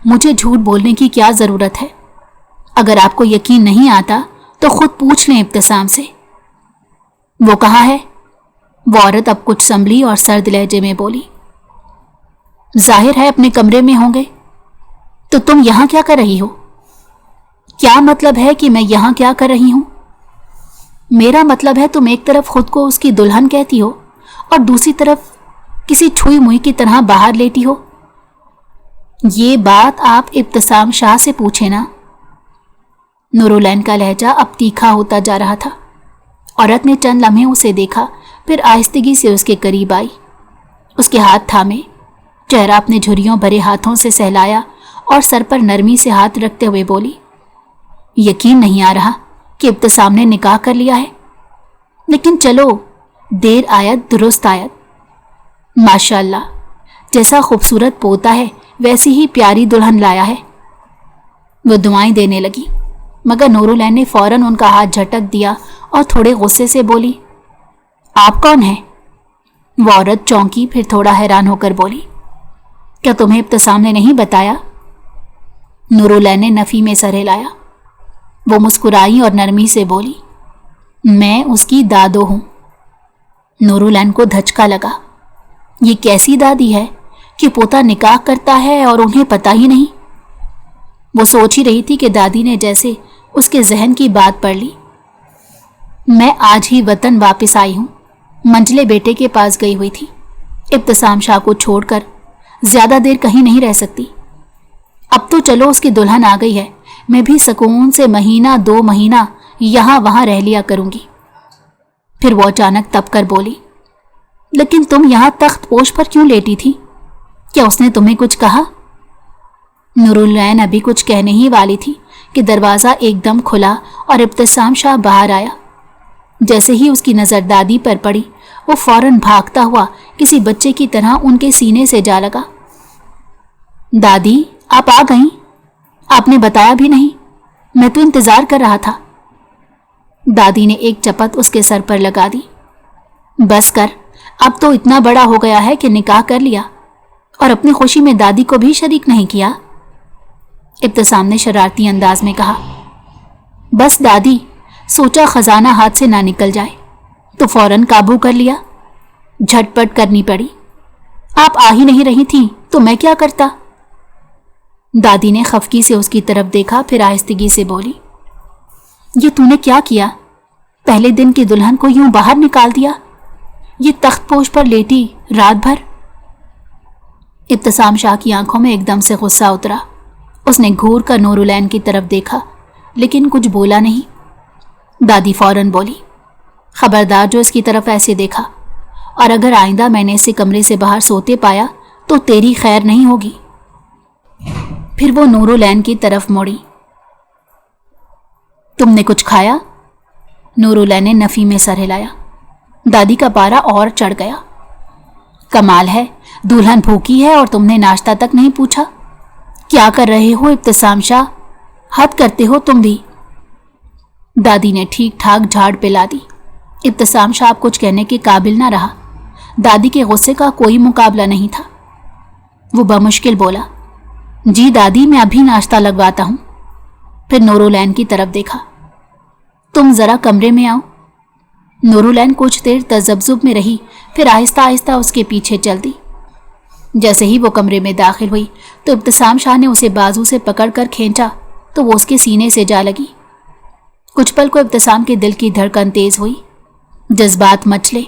مجھے جھوٹ بولنے کی کیا ضرورت ہے؟ اگر آپ کو یقین نہیں آتا تو خود پوچھ لیں ابتسام سے۔ وہ کہاں ہے؟ وہ عورت اب کچھ سنبھلی اور سرد لہجے میں بولی، ظاہر ہے اپنے کمرے میں ہوں گے، تو تم یہاں کیا کر رہی ہو؟ کیا مطلب ہے کہ میں یہاں کیا کر رہی ہوں؟ میرا مطلب ہے تم ایک طرف خود کو اس کی دلہن کہتی ہو اور دوسری طرف کسی چھوئی موئی کی طرح باہر لیٹی ہو۔ یہ بات آپ ابتسام شاہ سے پوچھیں نا۔ نورالعین کا لہجہ اب تیکھا ہوتا جا رہا تھا۔ عورت نے چند لمحے اسے دیکھا، پھر آہستگی سے اس کے قریب آئی، اس کے ہاتھ تھامے، چہرہ اپنے جھریوں بھرے ہاتھوں سے سہلایا اور سر پر نرمی سے ہاتھ رکھتے ہوئے بولی، یقین نہیں آ رہا کہ ابتسام نے نکاح کر لیا ہے، لیکن چلو، دیر آیت درست آیت۔ ماشاء اللہ، جیسا خوبصورت پوتا ہے ویسی ہی پیاری دلہن لایا ہے۔ وہ دعائیں دینے لگی، مگر نورالعین نے فوراً ان کا ہاتھ جھٹک دیا اور تھوڑے غصے سے بولی، آپ کون ہیں؟ وہ عورت چونکی، پھر تھوڑا حیران ہو کر بولی، کیا تمہیں ابتسام نے نہیں بتایا؟ نورالعین نے نفی میں سر ہلایا۔ وہ مسکرائی اور نرمی سے بولی، میں اس کی دادو ہوں۔ نورالعین کو دھچکا لگا، یہ کیسی دادی ہے کہ پوتا نکاح کرتا ہے اور انہیں پتہ ہی نہیں؟ وہ سوچ ہی رہی تھی کہ دادی نے جیسے اس کے ذہن کی بات پڑھ لی۔ میں آج ہی وطن واپس آئی ہوں، منجلے بیٹے کے پاس گئی ہوئی تھی، ابتسام شاہ کو چھوڑ کر زیادہ دیر کہیں نہیں رہ سکتی۔ اب تو چلو اس کی دلہن آ گئی ہے، میں بھی سکون سے مہینہ 2 مہینہ یہاں وہاں رہ لیا کروں گی۔ پھر وہ اچانک تپ کر بولی، لیکن تم یہاں تخت پوش پر کیوں لیٹی تھی؟ کیا اس نے تمہیں کچھ کہا؟ نورالعین ابھی کچھ کہنے ہی والی تھی کہ دروازہ ایک دم کھلا اور ابتسام شاہ باہر آیا۔ جیسے ہی اس کی نظر دادی پر پڑی، وہ فوراً بھاگتا ہوا کسی بچے کی طرح ان کے سینے سے جا لگا۔ دادی، آپ آ گئیں؟ آپ نے بتایا بھی نہیں، میں تو انتظار کر رہا تھا۔ دادی نے ایک چپت اس کے سر پر لگا دی، بس کر، اب تو اتنا بڑا ہو گیا ہے کہ نکاح کر لیا، اور اپنی خوشی میں دادی کو بھی شریک نہیں کیا۔ ابتسام نے شرارتی انداز میں کہا، بس دادی، سوچا خزانہ ہاتھ سے نہ نکل جائے تو فوراً قابو کر لیا، جھٹ پٹ کرنی پڑی۔ آپ آ ہی نہیں رہی تھیں تو میں کیا کرتا؟ دادی نے خفگی سے اس کی طرف دیکھا، پھر آہستگی سے بولی، یہ تو نے کیا کیا؟ پہلے دن کی دلہن کو یوں باہر نکال دیا، یہ تخت پوش پر لیٹی رات بھر۔ ابتسام شاہ کی آنکھوں میں ایک دم سے غصہ اترا۔ اس نے گھور کر نورالعین کی طرف دیکھا، لیکن کچھ بولا نہیں۔ دادی فوراً بولی، خبردار جو اس کی طرف ایسے دیکھا، اور اگر آئندہ میں نے اسے کمرے سے باہر سوتے پایا تو تیری خیر نہیں ہوگی۔ پھر وہ نورالعین کی طرف موڑی، تم نے کچھ کھایا؟ نورالعین نے نفی میں سر ہلایا۔ دادی کا پارا اور چڑھ گیا۔ कमाल है, दुल्हन भूखी है और तुमने नाश्ता तक नहीं पूछा। क्या कर रहे हो इब्तिसाम शाह, हद करते हो तुम भी। दादी ने ठीक ठाक झाड़ पिला दी। इब्तिसाम शाह कुछ कहने के काबिल ना रहा। दादी के गुस्से का कोई मुकाबला नहीं था। वो बमुश्किल बोला, जी दादी, मैं अभी नाश्ता लगवाता हूं। फिर नूरुलैन की तरफ देखा। तुम जरा कमरे में आओ। नूरुलैन कुछ देर तजब्जुब में रही, फिर आहिस्ता आहिस्ता उसके पीछे चल दी। जैसे ही वो कमरे में दाखिल हुई तो इब्तिसाम शाह ने उसे बाजू से पकड़कर खींचा तो वो उसके सीने से जा लगी। कुछ पल को इब्तिसाम के दिल की धड़कन तेज हुई। जज्बात मचले,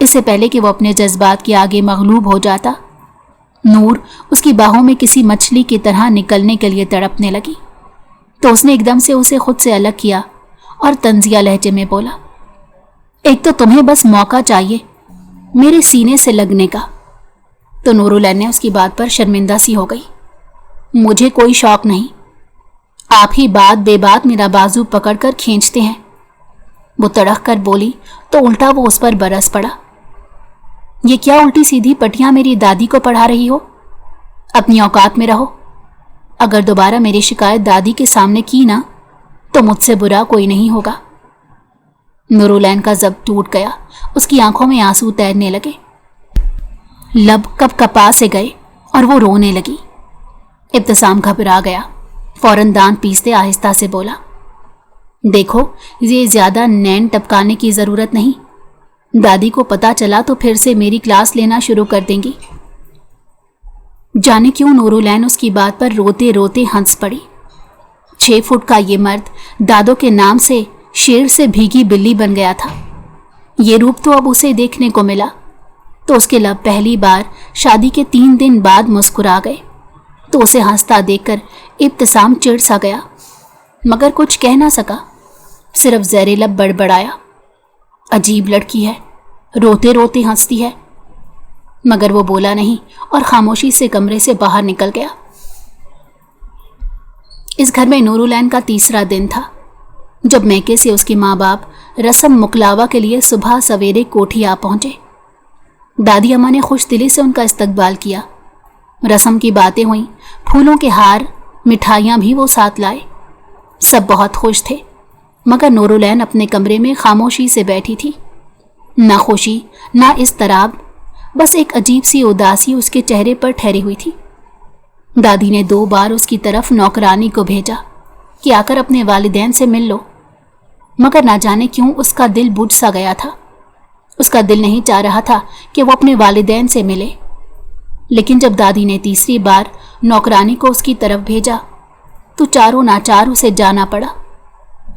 इससे पहले कि वो अपने जज्बात के आगे मगलूब हो जाता, नूर उसकी बाहों में किसी मछली की तरह निकलने के लिए तड़पने लगी। तो उसने एकदम से उसे खुद से अलग किया और तंजिया लहजे में बोला, एक तो तुम्हें बस मौका चाहिए मेरे सीने से लगने का। तो नूरुलैन ने उसकी बात पर शर्मिंदा सी हो गई। मुझे कोई शौक नहीं, आप ही बात बेबात मेरा बाजू पकड़कर खींचते हैं। वो तड़क कर बोली तो उल्टा वो उस पर बरस पड़ा। ये क्या उल्टी सीधी पटियां मेरी दादी को पढ़ा रही हो? अपनी औकात में रहो। अगर दोबारा मेरी शिकायत दादी के सामने की ना तो मुझसे बुरा कोई नहीं होगा। नूरुलैन का जब्त टूट गया, उसकी आंखों में आंसू तैरने लगे, लब कप कपा से गए और वो रोने लगी। इब्तिसाम घबरा गया, फौरन दांत पीसते आहिस्ता से बोला, देखो ये ज्यादा नैन टपकाने की जरूरत नहीं। दादी को पता चला तो फिर से मेरी क्लास लेना शुरू कर देंगी। जाने क्यों नूरुलैन उसकी बात पर रोते रोते हंस पड़ी। 6 फुट का ये मर्द दादों के नाम से शेर से भीगी बिल्ली बन गया था। ये रूप तो अब उसे देखने को मिला तो उसके लब पहली बार शादी के 3 दिन बाद मुस्कुरा गए। तो उसे हंसता देखकर इब्तिसाम चिढ़ सा गया, मगर कुछ कह ना सका, सिर्फ ज़ेरे लब बड़बड़ाया, अजीब लड़की है, रोते रोते हंसती है। मगर वो बोला नहीं और खामोशी से कमरे से बाहर निकल गया। इस घर में नूरुलैन का तीसरा दिन था जब मैके से उसके माँ बाप रस्म मुकलावा के लिए सुबह सवेरे कोठी आ पहुंचे। दादी अम्मा ने खुश दिली से उनका इस्तकबाल किया। रस्म की बातें हुई, फूलों के हार, मिठाइयाँ भी वो साथ लाए। सब बहुत खुश थे, मगर नूरुलैन अपने कमरे में खामोशी से बैठी थी। ना खुशी ना इज़्तिराब, बस एक अजीब सी उदासी उसके चेहरे पर ठहरी हुई थी। दादी ने 2 बार उसकी तरफ नौकरानी को भेजा कि आकर अपने वालिदैन से मिल लो, मगर ना जाने क्यों उसका दिल बुझ सा गया था। उसका दिल नहीं चाह रहा था कि वो अपने वालिदैन से मिले। लेकिन जब दादी ने तीसरी बार नौकरानी को उसकी तरफ भेजा तो चारों नाचार उसे जाना पड़ा।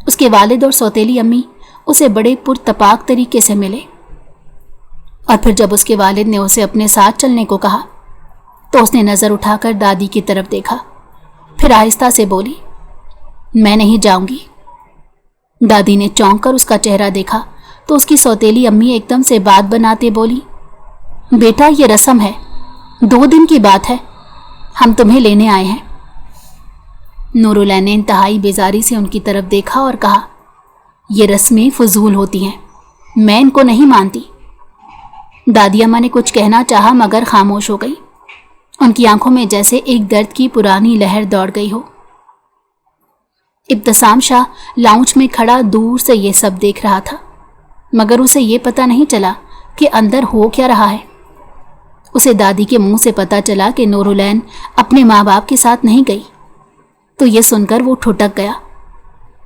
उसके वालिद और सौतेली अम्मी उसे बड़े पुरतपाक तरीके से मिले, और फिर जब उसके वालिद ने उसे अपने साथ चलने को कहा तो उसने नज़र उठाकर दादी की तरफ देखा, फिर आहिस्ता से बोली, मैं नहीं जाऊंगी। दादी ने चौंक कर उसका चेहरा देखा तो उसकी सौतेली अम्मी एकदम से बात बनाते बोली, बेटा ये रस्म है, 2 दिन की बात है, हम तुम्हें लेने आए हैं। नूरुलैन ने इंतहाई बेजारी से उनकी तरफ देखा और कहा, ये रस्में फजूल होती हैं, मैं इनको नहीं मानती। दादी अम्मा ने कुछ कहना चाहा मगर खामोश हो गई। उनकी आंखों में जैसे एक दर्द की पुरानी लहर दौड़ गई हो। इब्तिसाम शाह लाउंज में खड़ा दूर से ये सब देख रहा था, मगर उसे ये पता नहीं चला कि अंदर हो क्या रहा है। उसे दादी के मुंह से पता चला कि नूरुलैन अपने माँ बाप के साथ नहीं गई, तो ये सुनकर वो ठुठक गया।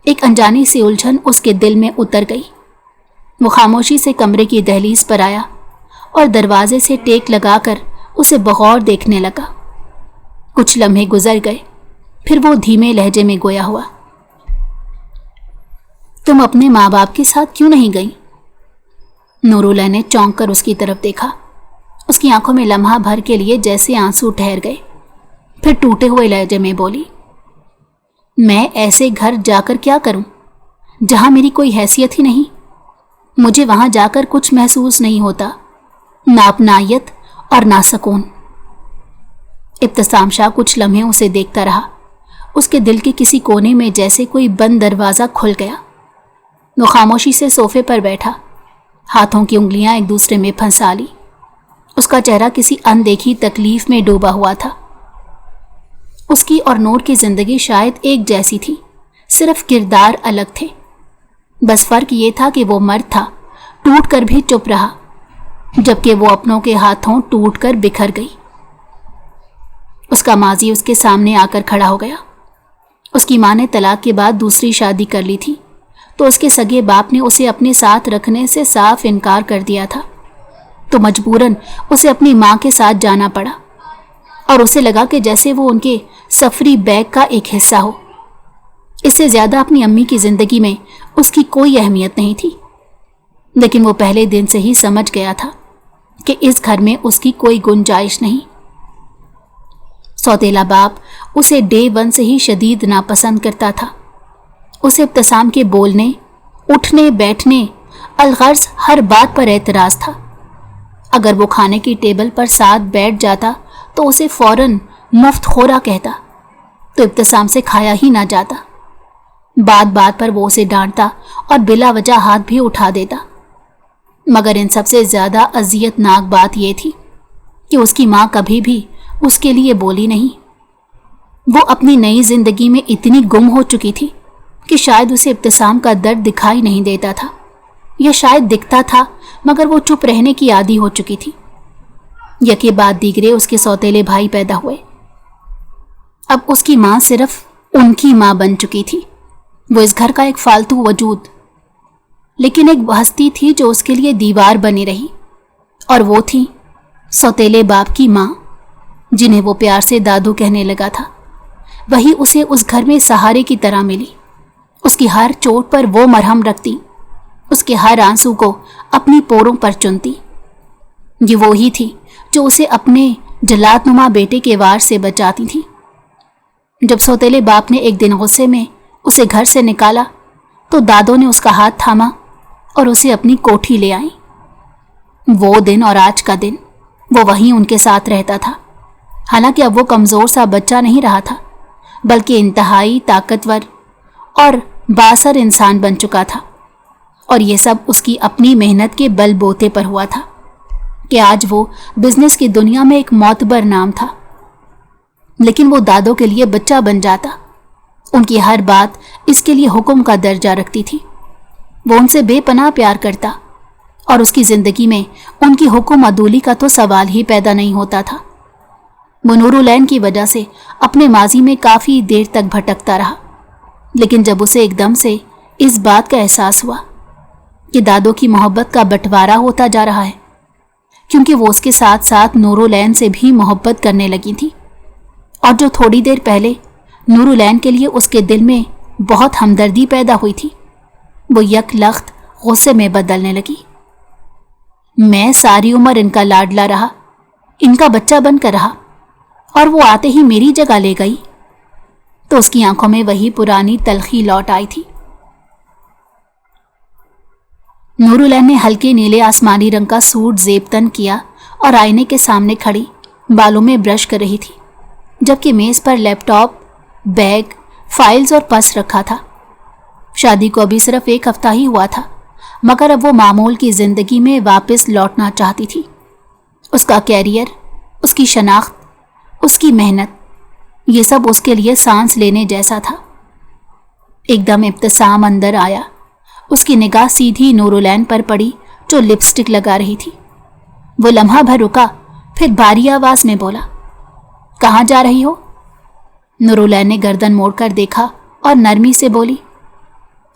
एक अनजानी सी उलझन उसके दिल में उतर गई। वो खामोशी से कमरे की दहलीज पर आया और दरवाजे से टेक लगाकर उसे बगौर देखने लगा। कुछ लम्हे गुजर गए, फिर वो धीमे लहजे में गोया हुआ, तुम अपने माँ बाप के साथ क्यों नहीं गई? नूरुलैन ने चौंक कर उसकी तरफ देखा। उसकी आंखों में लम्हा भर के लिए जैसे आंसू ठहर गए। फिर टूटे हुए लहजे में बोली, मैं ऐसे घर जाकर क्या करूं जहां मेरी कोई हैसियत ही नहीं। मुझे वहां जाकर कुछ महसूस नहीं होता, ना अपनायत और ना सुकून। इब्तिसाम शाह कुछ लम्हे उसे देखता रहा। उसके दिल के किसी कोने में जैसे कोई बंद दरवाज़ा खुल गया। वो खामोशी से सोफे पर बैठा, हाथों की उंगलियां एक दूसरे में फंसा ली। اس کا چہرہ کسی اندیکھی تکلیف میں ڈوبا ہوا تھا۔ اس کی اور نور کی زندگی شاید ایک جیسی تھی، صرف کردار الگ تھے۔ بس فرق یہ تھا کہ وہ مرد تھا، ٹوٹ کر بھی چپ رہا، جبکہ وہ اپنوں کے ہاتھوں ٹوٹ کر بکھر گئی۔ اس کا ماضی اس کے سامنے آ کر کھڑا ہو گیا۔ اس کی ماں نے طلاق کے بعد دوسری شادی کر لی تھی، تو اس کے سگے باپ نے اسے اپنے ساتھ رکھنے سے صاف انکار کر دیا تھا، تو مجبوراً اسے اپنی ماں کے ساتھ جانا پڑا، اور اسے لگا کہ جیسے وہ ان کے سفری بیگ کا ایک حصہ ہو۔ اس سے زیادہ اپنی امی کی زندگی میں اس کی کوئی اہمیت نہیں تھی، لیکن وہ پہلے دن سے ہی سمجھ گیا تھا کہ اس گھر میں اس کی کوئی گنجائش نہیں۔ سوتیلا باپ اسے ڈے ون سے ہی شدید ناپسند کرتا تھا۔ اسے ابتسام کے بولنے، اٹھنے بیٹھنے، الغرض ہر بات پر اعتراض تھا۔ اگر وہ کھانے کی ٹیبل پر ساتھ بیٹھ جاتا تو اسے فوراً مفت خورا کہتا، تو ابتسام سے کھایا ہی نہ جاتا۔ بات بات پر وہ اسے ڈانٹتا اور بلا وجہ ہاتھ بھی اٹھا دیتا۔ مگر ان سب سے زیادہ اذیت ناک بات یہ تھی کہ اس کی ماں کبھی بھی اس کے لیے بولی نہیں۔ وہ اپنی نئی زندگی میں اتنی گم ہو چکی تھی کہ شاید اسے ابتسام کا درد دکھائی نہیں دیتا تھا، یا شاید دکھتا تھا مگر وہ چپ رہنے کی عادی ہو چکی تھی۔ یکے بعد دیگرے اس کے سوتیلے بھائی پیدا ہوئے۔ اب اس کی ماں صرف ان کی ماں بن چکی تھی۔ وہ اس گھر کا ایک فالتو وجود، لیکن ایک ہستی تھی جو اس کے لیے دیوار بنی رہی، اور وہ تھی سوتیلے باپ کی ماں، جنہیں وہ پیار سے دادو کہنے لگا تھا۔ وہی اسے اس گھر میں سہارے کی طرح ملی، اس کی ہر چوٹ پر وہ مرہم رکھتی، اس کے ہر آنسو کو اپنی پوروں پر چنتی۔ یہ وہی تھی جو اسے اپنے جلات نما بیٹے کے وار سے بچاتی تھی۔ جب سوتیلے باپ نے ایک دن غصے میں اسے گھر سے نکالا تو دادو نے اس کا ہاتھ تھاما اور اسے اپنی کوٹھی لے آئی۔ وہ دن اور آج کا دن وہ وہیں ان کے ساتھ رہتا تھا، حالانکہ اب وہ کمزور سا بچہ نہیں رہا تھا، بلکہ انتہائی طاقتور اور بااثر انسان بن چکا تھا۔ اور یہ سب اس کی اپنی محنت کے بل بوتے پر ہوا تھا کہ آج وہ بزنس کی دنیا میں ایک معتبر نام تھا۔ لیکن وہ دادو کے لیے بچہ بن جاتا، ان کی ہر بات اس کے لیے حکم کا درجہ رکھتی تھی۔ وہ ان سے بے پناہ پیار کرتا، اور اس کی زندگی میں ان کی حکم عدولی کا تو سوال ہی پیدا نہیں ہوتا تھا۔ وہ نورالعین کی وجہ سے اپنے ماضی میں کافی دیر تک بھٹکتا رہا، لیکن جب اسے ایک دم سے اس بات کا احساس ہوا کہ دادو کی محبت کا بٹوارا ہوتا جا رہا ہے، کیونکہ وہ اس کے ساتھ ساتھ نورالعین سے بھی محبت کرنے لگی تھی، اور جو تھوڑی دیر پہلے نورالعین کے لیے اس کے دل میں بہت ہمدردی پیدا ہوئی تھی، وہ یک لخت غصے میں بدلنے لگی۔ میں ساری عمر ان کا لاڈلا رہا، ان کا بچہ بن کر رہا، اور وہ آتے ہی میری جگہ لے گئی، تو اس کی آنکھوں میں وہی پرانی تلخی لوٹ آئی تھی۔ نورالعین نے ہلکے نیلے آسمانی رنگ کا سوٹ زیب تن کیا اور آئینے کے سامنے کھڑی بالوں میں برش کر رہی تھی، جبکہ میز پر لیپ ٹاپ، بیگ، فائلز اور پرس رکھا تھا۔ شادی کو ابھی صرف ایک ہفتہ ہی ہوا تھا، مگر اب وہ معمول کی زندگی میں واپس لوٹنا چاہتی تھی۔ اس کا کیریئر، اس کی شناخت، اس کی محنت، یہ سب اس کے لیے سانس لینے جیسا تھا۔ ایک دم ابتسام اندر آیا، اس کی نگاہ سیدھی نورالعین پر پڑی جو لپسٹک لگا رہی تھی۔ وہ لمحہ بھر رکا، پھر بھاری آواز میں بولا، کہاں جا رہی ہو؟ نورالعین نے گردن موڑ کر دیکھا اور نرمی سے بولی،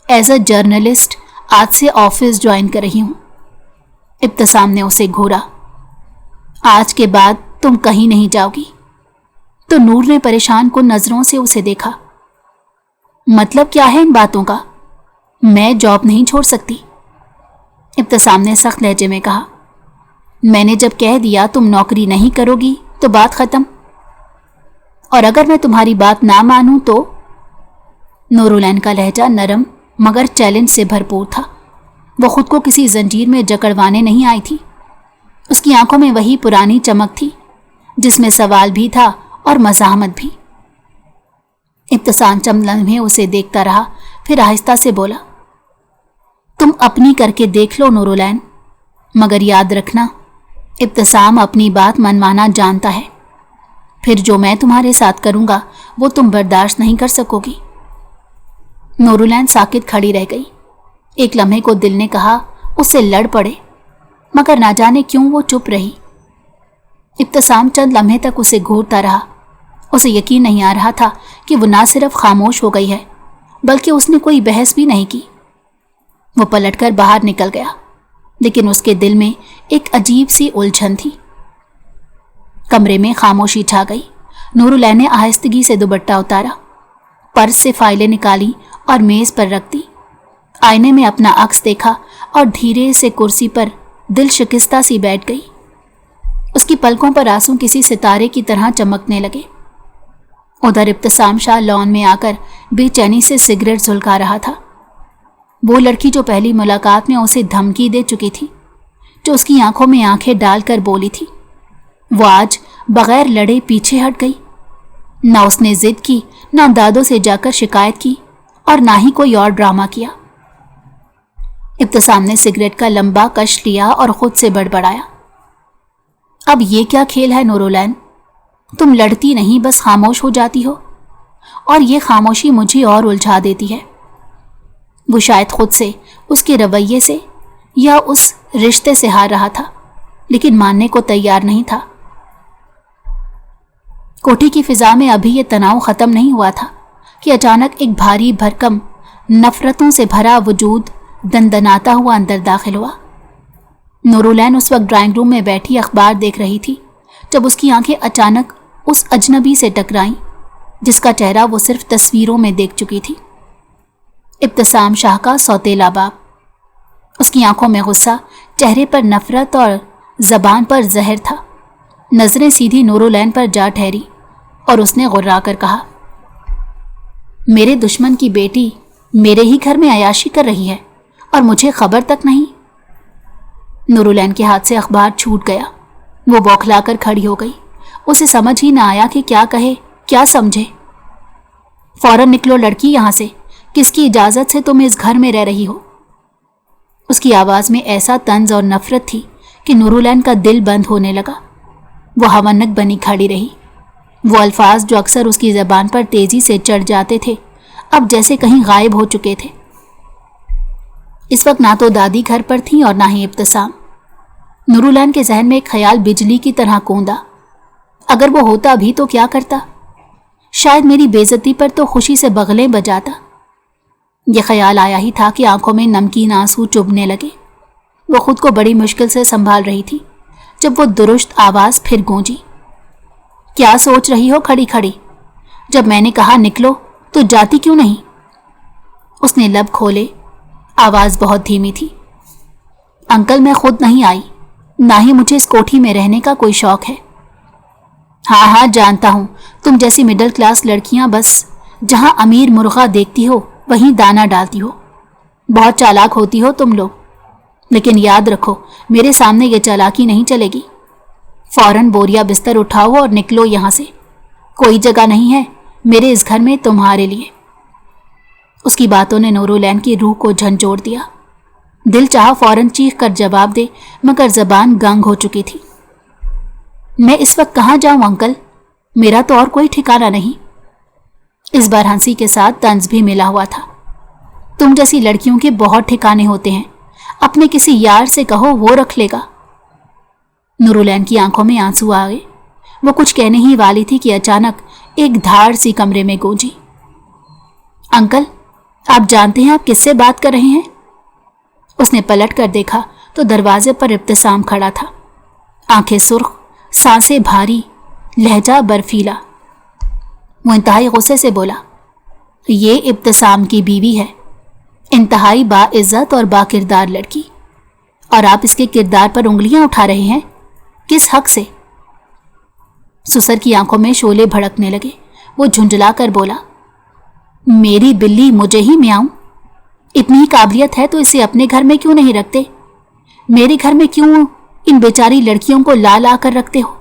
ایز اے جرنلسٹ آج سے آفس جوائن کر رہی ہوں۔ ابتسام نے اسے گھورا، آج کے بعد تم کہیں نہیں جاؤ گی؟ تو نور نے پریشان کن نظروں سے اسے دیکھا۔ مطلب کیا ہے ان باتوں کا؟ میں جاب نہیں چھوڑ سکتی، ابتسام نے سخت لہجے میں کہا۔ میں نے جب کہہ دیا تم نوکری نہیں کرو گی تو بات ختم، اور اگر میں تمہاری بات نہ مانوں تو؟ نورالعین کا لہجہ نرم مگر چیلنج سے بھرپور تھا۔ وہ خود کو کسی زنجیر میں جکڑوانے نہیں آئی تھی۔ اس کی آنکھوں میں وہی پرانی چمک تھی جس میں سوال بھی تھا اور مزاحمت بھی۔ ابتسام چند لمحے اسے دیکھتا رہا، پھر آہستہ سے بولا، تم اپنی کر کے دیکھ لو نورالعین، مگر یاد رکھنا इब्तिसाम अपनी बात मनमाना जानता है, फिर जो मैं तुम्हारे साथ करूंगा वो तुम बर्दाश्त नहीं कर सकोगी। नूरुलैन साकित खड़ी रह गई। एक लम्हे को दिल ने कहा उससे लड़ पड़े, मगर ना जाने क्यों वो चुप रही। इब्तिसाम चंद लम्हे तक उसे घूरता रहा। उसे यकीन नहीं आ रहा था कि वो ना सिर्फ खामोश हो गई है बल्कि उसने कोई बहस भी नहीं की। वो पलटकर बाहर निकल गया, लेकिन उसके दिल में एक अजीब सी उलझन थी। कमरे में खामोशी छा गई। नूरुलैन ने आहिस्तगी से दुपट्टा उतारा, पर्स से फाइलें निकाली और मेज पर रख दी। आईने में अपना अक्स देखा और धीरे से कुर्सी पर दिल शिकस्ता सी बैठ गई। उसकी पलकों पर आंसू किसी सितारे की तरह चमकने लगे। उधर इब्तिसाम शाह लॉन में आकर बेचैनी से सिगरेट सुलगा रहा था। वो लड़की जो पहली मुलाकात में उसे धमकी दे चुकी थी, जो उसकी आंखों में आंखें डालकर बोली थी, वो आज बगैर लड़े पीछे हट गई। ना उसने जिद की, ना दादों से जाकर शिकायत की और ना ही कोई और ड्रामा किया। इब्तिसाम ने सिगरेट का लंबा कश लिया और खुद से बड़बड़ाया, अब ये क्या खेल है नूरुलैन? तुम लड़ती नहीं, बस खामोश हो जाती हो, और ये खामोशी मुझे और उलझा देती है। वो शायद खुद से, उसके रवैये से या उस रिश्ते से हार रहा था, लेकिन मानने को तैयार नहीं था। कोठी की फिजा में अभी ये तनाव खत्म नहीं हुआ था कि अचानक एक भारी भरकम नफरतों से भरा वजूद दनदनाता हुआ अंदर दाखिल हुआ। नूरुलैन उस वक्त ड्राइंग रूम में बैठी अखबार देख रही थी जब उसकी आंखें अचानक उस अजनबी से टकराईं जिसका चेहरा वो सिर्फ तस्वीरों में देख चुकी थी। इब्तिसाम शाह का सौतेला बाप। उसकी आंखों में गुस्सा, चेहरे पर नफरत और जबान पर जहर था। नजरें सीधी नूरुलैन पर जा ठहरी और उसने गुर्रा कर कहा, मेरे दुश्मन की बेटी मेरे ही घर में अयाशी कर रही है और मुझे खबर तक नहीं। नूरुलैन के हाथ से अखबार छूट गया। वो बौखलाकर खड़ी हो गई। उसे समझ ही ना आया कि क्या कहे, क्या समझे। फौरन निकलो लड़की यहां से, किसकी इजाजत से तुम इस घर में रह रही हो? उसकी आवाज में ऐसा तंज और नफरत थी कि नूरुलैन का दिल बंद होने लगा। वो हवन्नक बनी खड़ी रही। वो अल्फाज जो अक्सर उसकी जबान पर तेजी से चढ़ जाते थे अब जैसे कहीं गायब हो चुके थे। इस वक्त ना तो दादी घर पर थी और ना ही इब्तिसाम। नूरुलैन के जहन में एक ख्याल बिजली की तरह कूंदा, अगर वो होता भी तो क्या करता? शायद मेरी बेइज्जती पर तो खुशी से बगलें बजाता। यह ख्याल आया ही था कि आंखों में नमकीन आंसू चुभने लगे। वो खुद को बड़ी मुश्किल से संभाल रही थी जब वो दुरुस्त आवाज फिर गूंजी, क्या सोच रही हो खड़ी खड़ी? जब मैंने कहा निकलो तो जाती क्यों नहीं? उसने लब खोले। आवाज बहुत धीमी थी, अंकल मैं खुद नहीं आई, ना ही मुझे इस कोठी में रहने का कोई शौक है। हाँ हाँ जानता हूं, तुम जैसी मिडिल क्लास लड़कियां बस जहां अमीर मुर्गा देखती हो वहीं दाना डालती हो। बहुत चालाक होती हो तुम लोग, लेकिन याद रखो मेरे सामने ये चालाकी नहीं चलेगी। फौरन बोरिया बिस्तर उठाओ और निकलो यहां से। कोई जगह नहीं है मेरे इस घर में तुम्हारे लिए। उसकी बातों ने नूरुलैन की रूह को झंझोड़ दिया। दिल चाहा फौरन चीख कर जवाब दे, मगर जबान गंग हो चुकी थी। मैं इस वक्त कहाँ जाऊं अंकल? मेरा तो और कोई ठिकाना नहीं। इस बार हंसी के साथ तंज भी मिला हुआ था। तुम जैसी लड़कियों के बहुत ठिकाने होते हैं, अपने किसी यार से कहो वो रख लेगा। नूरुलैन की आंखों में आंसू आ गए। वो कुछ कहने ही वाली थी कि अचानक एक धाड़ सी कमरे में गूंजी। अंकल आप जानते हैं आप किससे बात कर रहे हैं? उसने पलट कर देखा तो दरवाजे पर इब्तिसाम खड़ा था। आंखें सुर्ख, सांसें भारी, लहजा बर्फीला। वो इंतहाई गुस्से से बोला, ये इब्तिसाम की बीवी है, इंतहाई बाइज्जत और बाकिरदार लड़की, और आप इसके किरदार पर उंगलियां उठा रहे हैं? किस हक से? सुसर की आंखों में शोले भड़कने लगे। वो झुंझला कर बोला, मेरी बिल्ली मुझे ही म्याऊं? इतनी ही काबिलियत है तो इसे अपने घर में क्यों नहीं रखते? मेरे घर में क्यों इन बेचारी लड़कियों को ला ला कर रखते हो?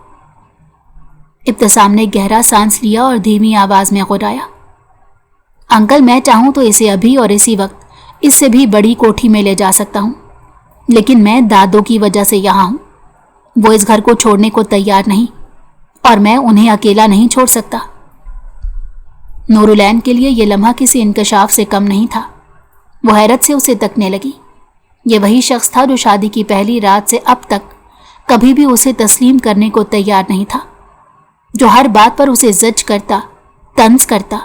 इब्तिसाम ने गहरा सांस लिया और धीमी आवाज में गुर्राया, अंकल मैं चाहूं तो इसे अभी और इसी वक्त इससे भी बड़ी कोठी में ले जा सकता हूं, लेकिन मैं दादों की वजह से यहां हूं। वो इस घर को छोड़ने को तैयार नहीं और मैं उन्हें अकेला नहीं छोड़ सकता। नूरुलैन के लिए यह लम्हा किसी इंकशाफ से कम नहीं था। वो हैरत से उसे तकने लगी। ये वही शख्स था जो शादी की पहली रात से अब तक कभी भी उसे तस्लीम करने को तैयार नहीं था, जो हर बात पर उसे जज करता, तंज करता,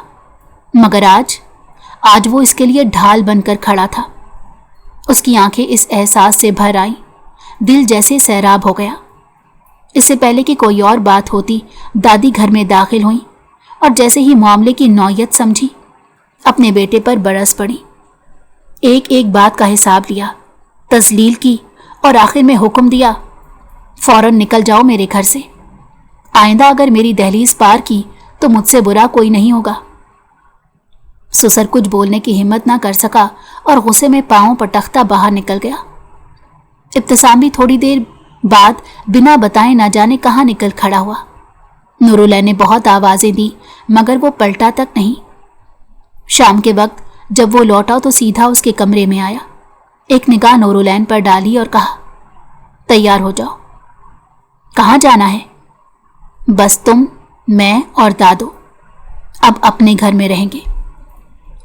मगर आज वो इसके लिए ढाल बनकर खड़ा था। उसकी आंखें इस एहसास से भर आईं, दिल जैसे सैराब हो गया। इससे पहले कि कोई और बात होती, दादी घर में दाखिल हुई और जैसे ही मामले की नौयत समझी, अपने बेटे पर बरस पड़ी। एक एक बात का हिसाब लिया, तजलील की और आखिर में हुक्म दिया, फौरन निकल जाओ मेरे घर से। आइंदा अगर मेरी दहलीज पार की तो मुझसे बुरा कोई नहीं होगा। सुसर कुछ बोलने की हिम्मत ना कर सका और गुस्से में पांव पटकता बाहर निकल गया। इब्तिसाम भी थोड़ी देर बाद बिना बताए ना जाने कहाँ निकल खड़ा हुआ। नूरुलैन ने बहुत आवाजें दी मगर वो पलटा तक नहीं। शाम के वक्त जब वो लौटा तो सीधा उसके कमरे में आया, एक निगाह नूरुलैन पर डाली और कहा, तैयार हो जाओ। कहाँ जाना है? बस तुम, मैं और दादू अब अपने घर में रहेंगे।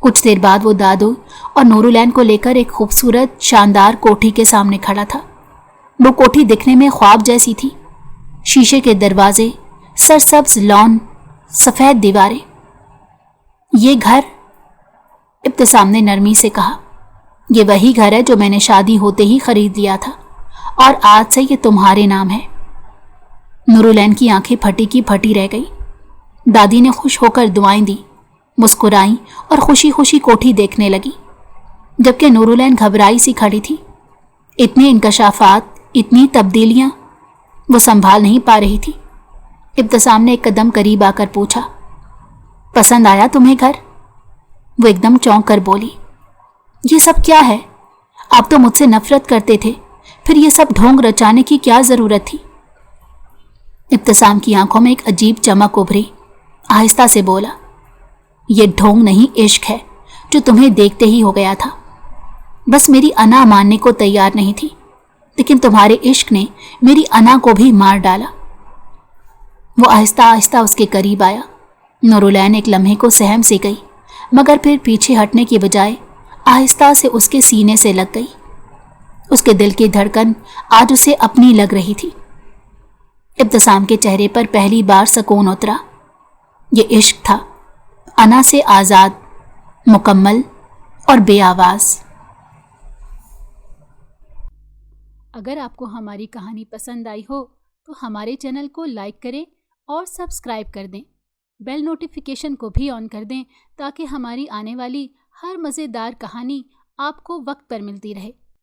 कुछ देर बाद वो दादू और नूरुलैन को लेकर एक खूबसूरत शानदार कोठी के सामने खड़ा था। वो कोठी दिखने में ख्वाब जैसी थी। शीशे के दरवाजे, सरसब्ज लॉन, सफेद दीवारें। ये घर, इब्तिसाम ने नरमी से कहा, ये वही घर है जो मैंने शादी होते ही खरीद लिया था और आज से ये तुम्हारे नाम है। नूरुलैन की आंखें फटी की फटी रह गई। दादी ने खुश होकर दुआएं दी, मुस्कुराई और खुशी खुशी कोठी देखने लगी, जबकि नूरुलैन घबराई सी खड़ी थी। इतने इंकशाफात, इतनी तब्दीलियां वो संभाल नहीं पा रही थी। इब्तिसाम ने एक कदम करीब आकर पूछा, पसंद आया तुम्हें घर? वो एकदम चौंक कर बोली, ये सब क्या है? आप तो मुझसे नफरत करते थे, फिर ये सब ढोंग रचाने की क्या जरूरत थी? इब्तिसाम की आंखों में एक अजीब चमक उभरी। आहिस्ता से बोला, ये ढोंग नहीं, इश्क है जो तुम्हें देखते ही हो गया था। बस मेरी अना मानने को तैयार नहीं थी, लेकिन तुम्हारे इश्क ने मेरी अना को भी मार डाला। वो आहिस्ता आहिस्ता उसके करीब आया। नूरुलैन एक लम्हे को सहम सी गई, मगर फिर पीछे हटने की बजाय आहिस्ता से उसके सीने से लग गई। उसके दिल की धड़कन आज उसे अपनी लग रही थी। इब्तिसाम के चेहरे पर पहली बार सुकून उतरा। ये इश्क था, अना से आज़ाद, मुकम्मल और बेआवाज़। अगर आपको हमारी कहानी पसंद आई हो तो हमारे चैनल को लाइक करें और सब्सक्राइब कर दें। बेल नोटिफिकेशन को भी ऑन कर दें ताकि हमारी आने वाली हर मज़ेदार कहानी आपको वक्त पर मिलती रहे।